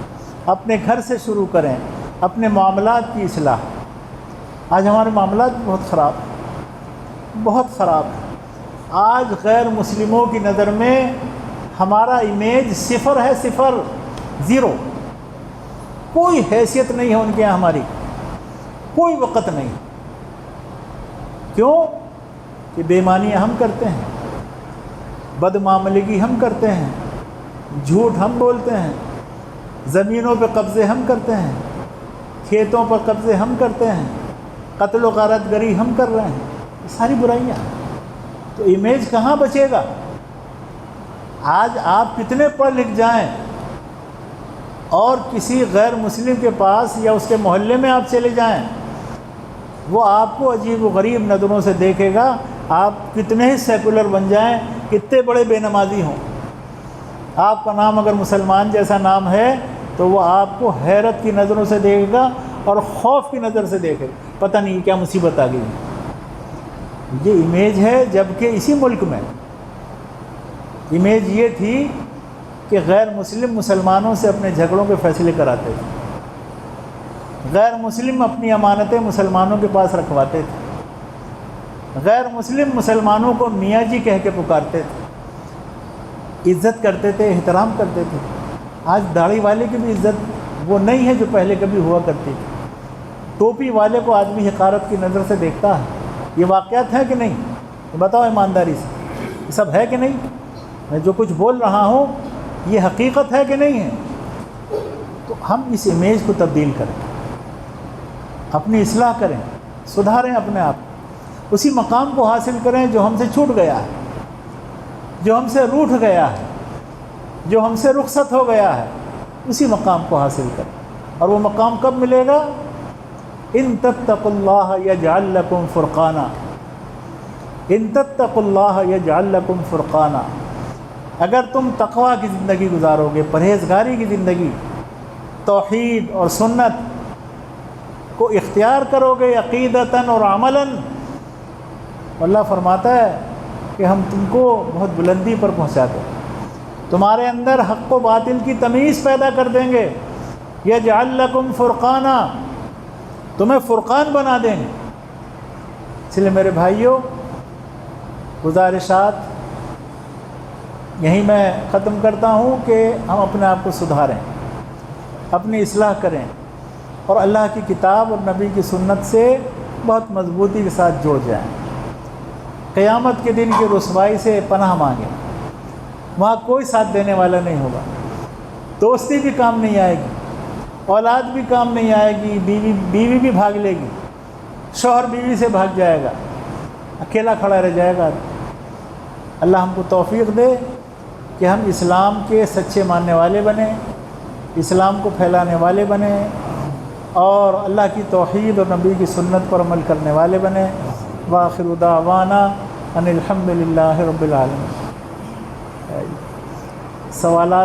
اپنے گھر سے شروع کریں، اپنے معاملات کی اصلاح۔ آج ہمارے معاملات بہت خراب ہیں۔ آج غیر مسلموں کی نظر میں ہمارا امیج 0 ہے، 0 کوئی حیثیت نہیں ہے ان کے یہاں، ہماری کوئی وقت نہیں۔ کیوں؟ کہ بے ایمانیاں ہم کرتے ہیں، بدمعاملگی ہم کرتے ہیں، جھوٹ ہم بولتے ہیں، زمینوں پہ قبضے ہم کرتے ہیں، کھیتوں پر قبضے ہم کرتے ہیں، قتل و غارت گری ہم کر رہے ہیں، یہ ساری برائیاں ہیں۔ تو امیج کہاں بچے گا؟ آج آپ کتنے پڑھ لکھ جائیں اور کسی غیر مسلم کے پاس یا اس کے محلے میں آپ چلے جائیں، وہ آپ کو عجیب و غریب نظروں سے دیکھے گا۔ آپ کتنے ہی سیکولر بن جائیں، کتنے بڑے بے نمازی ہوں، آپ کا نام اگر مسلمان جیسا نام ہے تو وہ آپ کو حیرت کی نظروں سے دیکھے گا اور خوف کی نظر سے دیکھے گا، پتہ نہیں کیا مصیبت آ گئی۔ یہ امیج ہے، جبکہ اسی ملک میں امیج یہ تھی کہ غیر مسلم مسلمانوں سے اپنے جھگڑوں کے فیصلے کراتے تھے، غیر مسلم اپنی امانتیں مسلمانوں کے پاس رکھواتے تھے، غیر مسلم مسلمانوں کو میاں جی کہہ کے پکارتے تھے، عزت کرتے تھے، احترام کرتے تھے۔ آج داڑھی والے کی بھی عزت وہ نہیں ہے جو پہلے کبھی ہوا کرتی تھی۔ ٹوپی والے کو آدمی حقارت کی نظر سے دیکھتا ہے۔ یہ واقعات ہیں کہ نہیں؟ بتاؤ ایمانداری سے، یہ سب ہے کہ نہیں؟ میں جو کچھ بول رہا ہوں یہ حقیقت ہے کہ نہیں ہے؟ تو ہم اس امیج کو تبدیل کریں، اپنی اصلاح کریں، سدھاریں اپنے آپ، اسی مقام کو حاصل کریں جو ہم سے چھوٹ گیا ہے، جو ہم سے روٹھ گیا ہے، جو ہم سے رخصت ہو گیا ہے، اسی مقام کو حاصل کریں۔ اور وہ مقام کب ملے گا؟ ان تتقوا اللہ یجعل لکم فرقانا، ان تتقوا اللہ یجعل لکم فرقانا۔ اگر تم تقویٰ کی زندگی گزارو گے، پرہیزگاری کی زندگی، توحید اور سنت کو اختیار کرو گے عقیدتاً اور عملاً، اللہ فرماتا ہے کہ ہم تم کو بہت بلندی پر پہنچا دیں، تمہارے اندر حق و باطل کی تمیز پیدا کر دیں گے، یجعل لکم فرقانا، تمہیں فرقان بنا دیں گے۔ اس لیے میرے بھائیوں، گزارشات یہیں میں ختم کرتا ہوں کہ ہم اپنے آپ کو سدھاریں، اپنی اصلاح کریں، اور اللہ کی کتاب اور نبی کی سنت سے بہت مضبوطی کے ساتھ جڑ جائیں۔ قیامت کے دن کی رسوائی سے پناہ مانگیں، وہاں کوئی ساتھ دینے والا نہیں ہوگا، دوستی بھی کام نہیں آئے گی، اولاد بھی کام نہیں آئے گی، بیوی بھی بھاگ لے گی، شوہر بیوی سے بھاگ جائے گا، اکیلا کھڑا رہ جائے گا۔ اللہ ہم کو توفیق دے کہ ہم اسلام کے سچے ماننے والے بنیں، اسلام کو پھیلانے والے بنیں، اور اللہ کی توحید اور نبی کی سنت پر عمل کرنے والے بنیں۔ وآخر دعوانا ان الحمد للہ رب العالمین۔ سوالات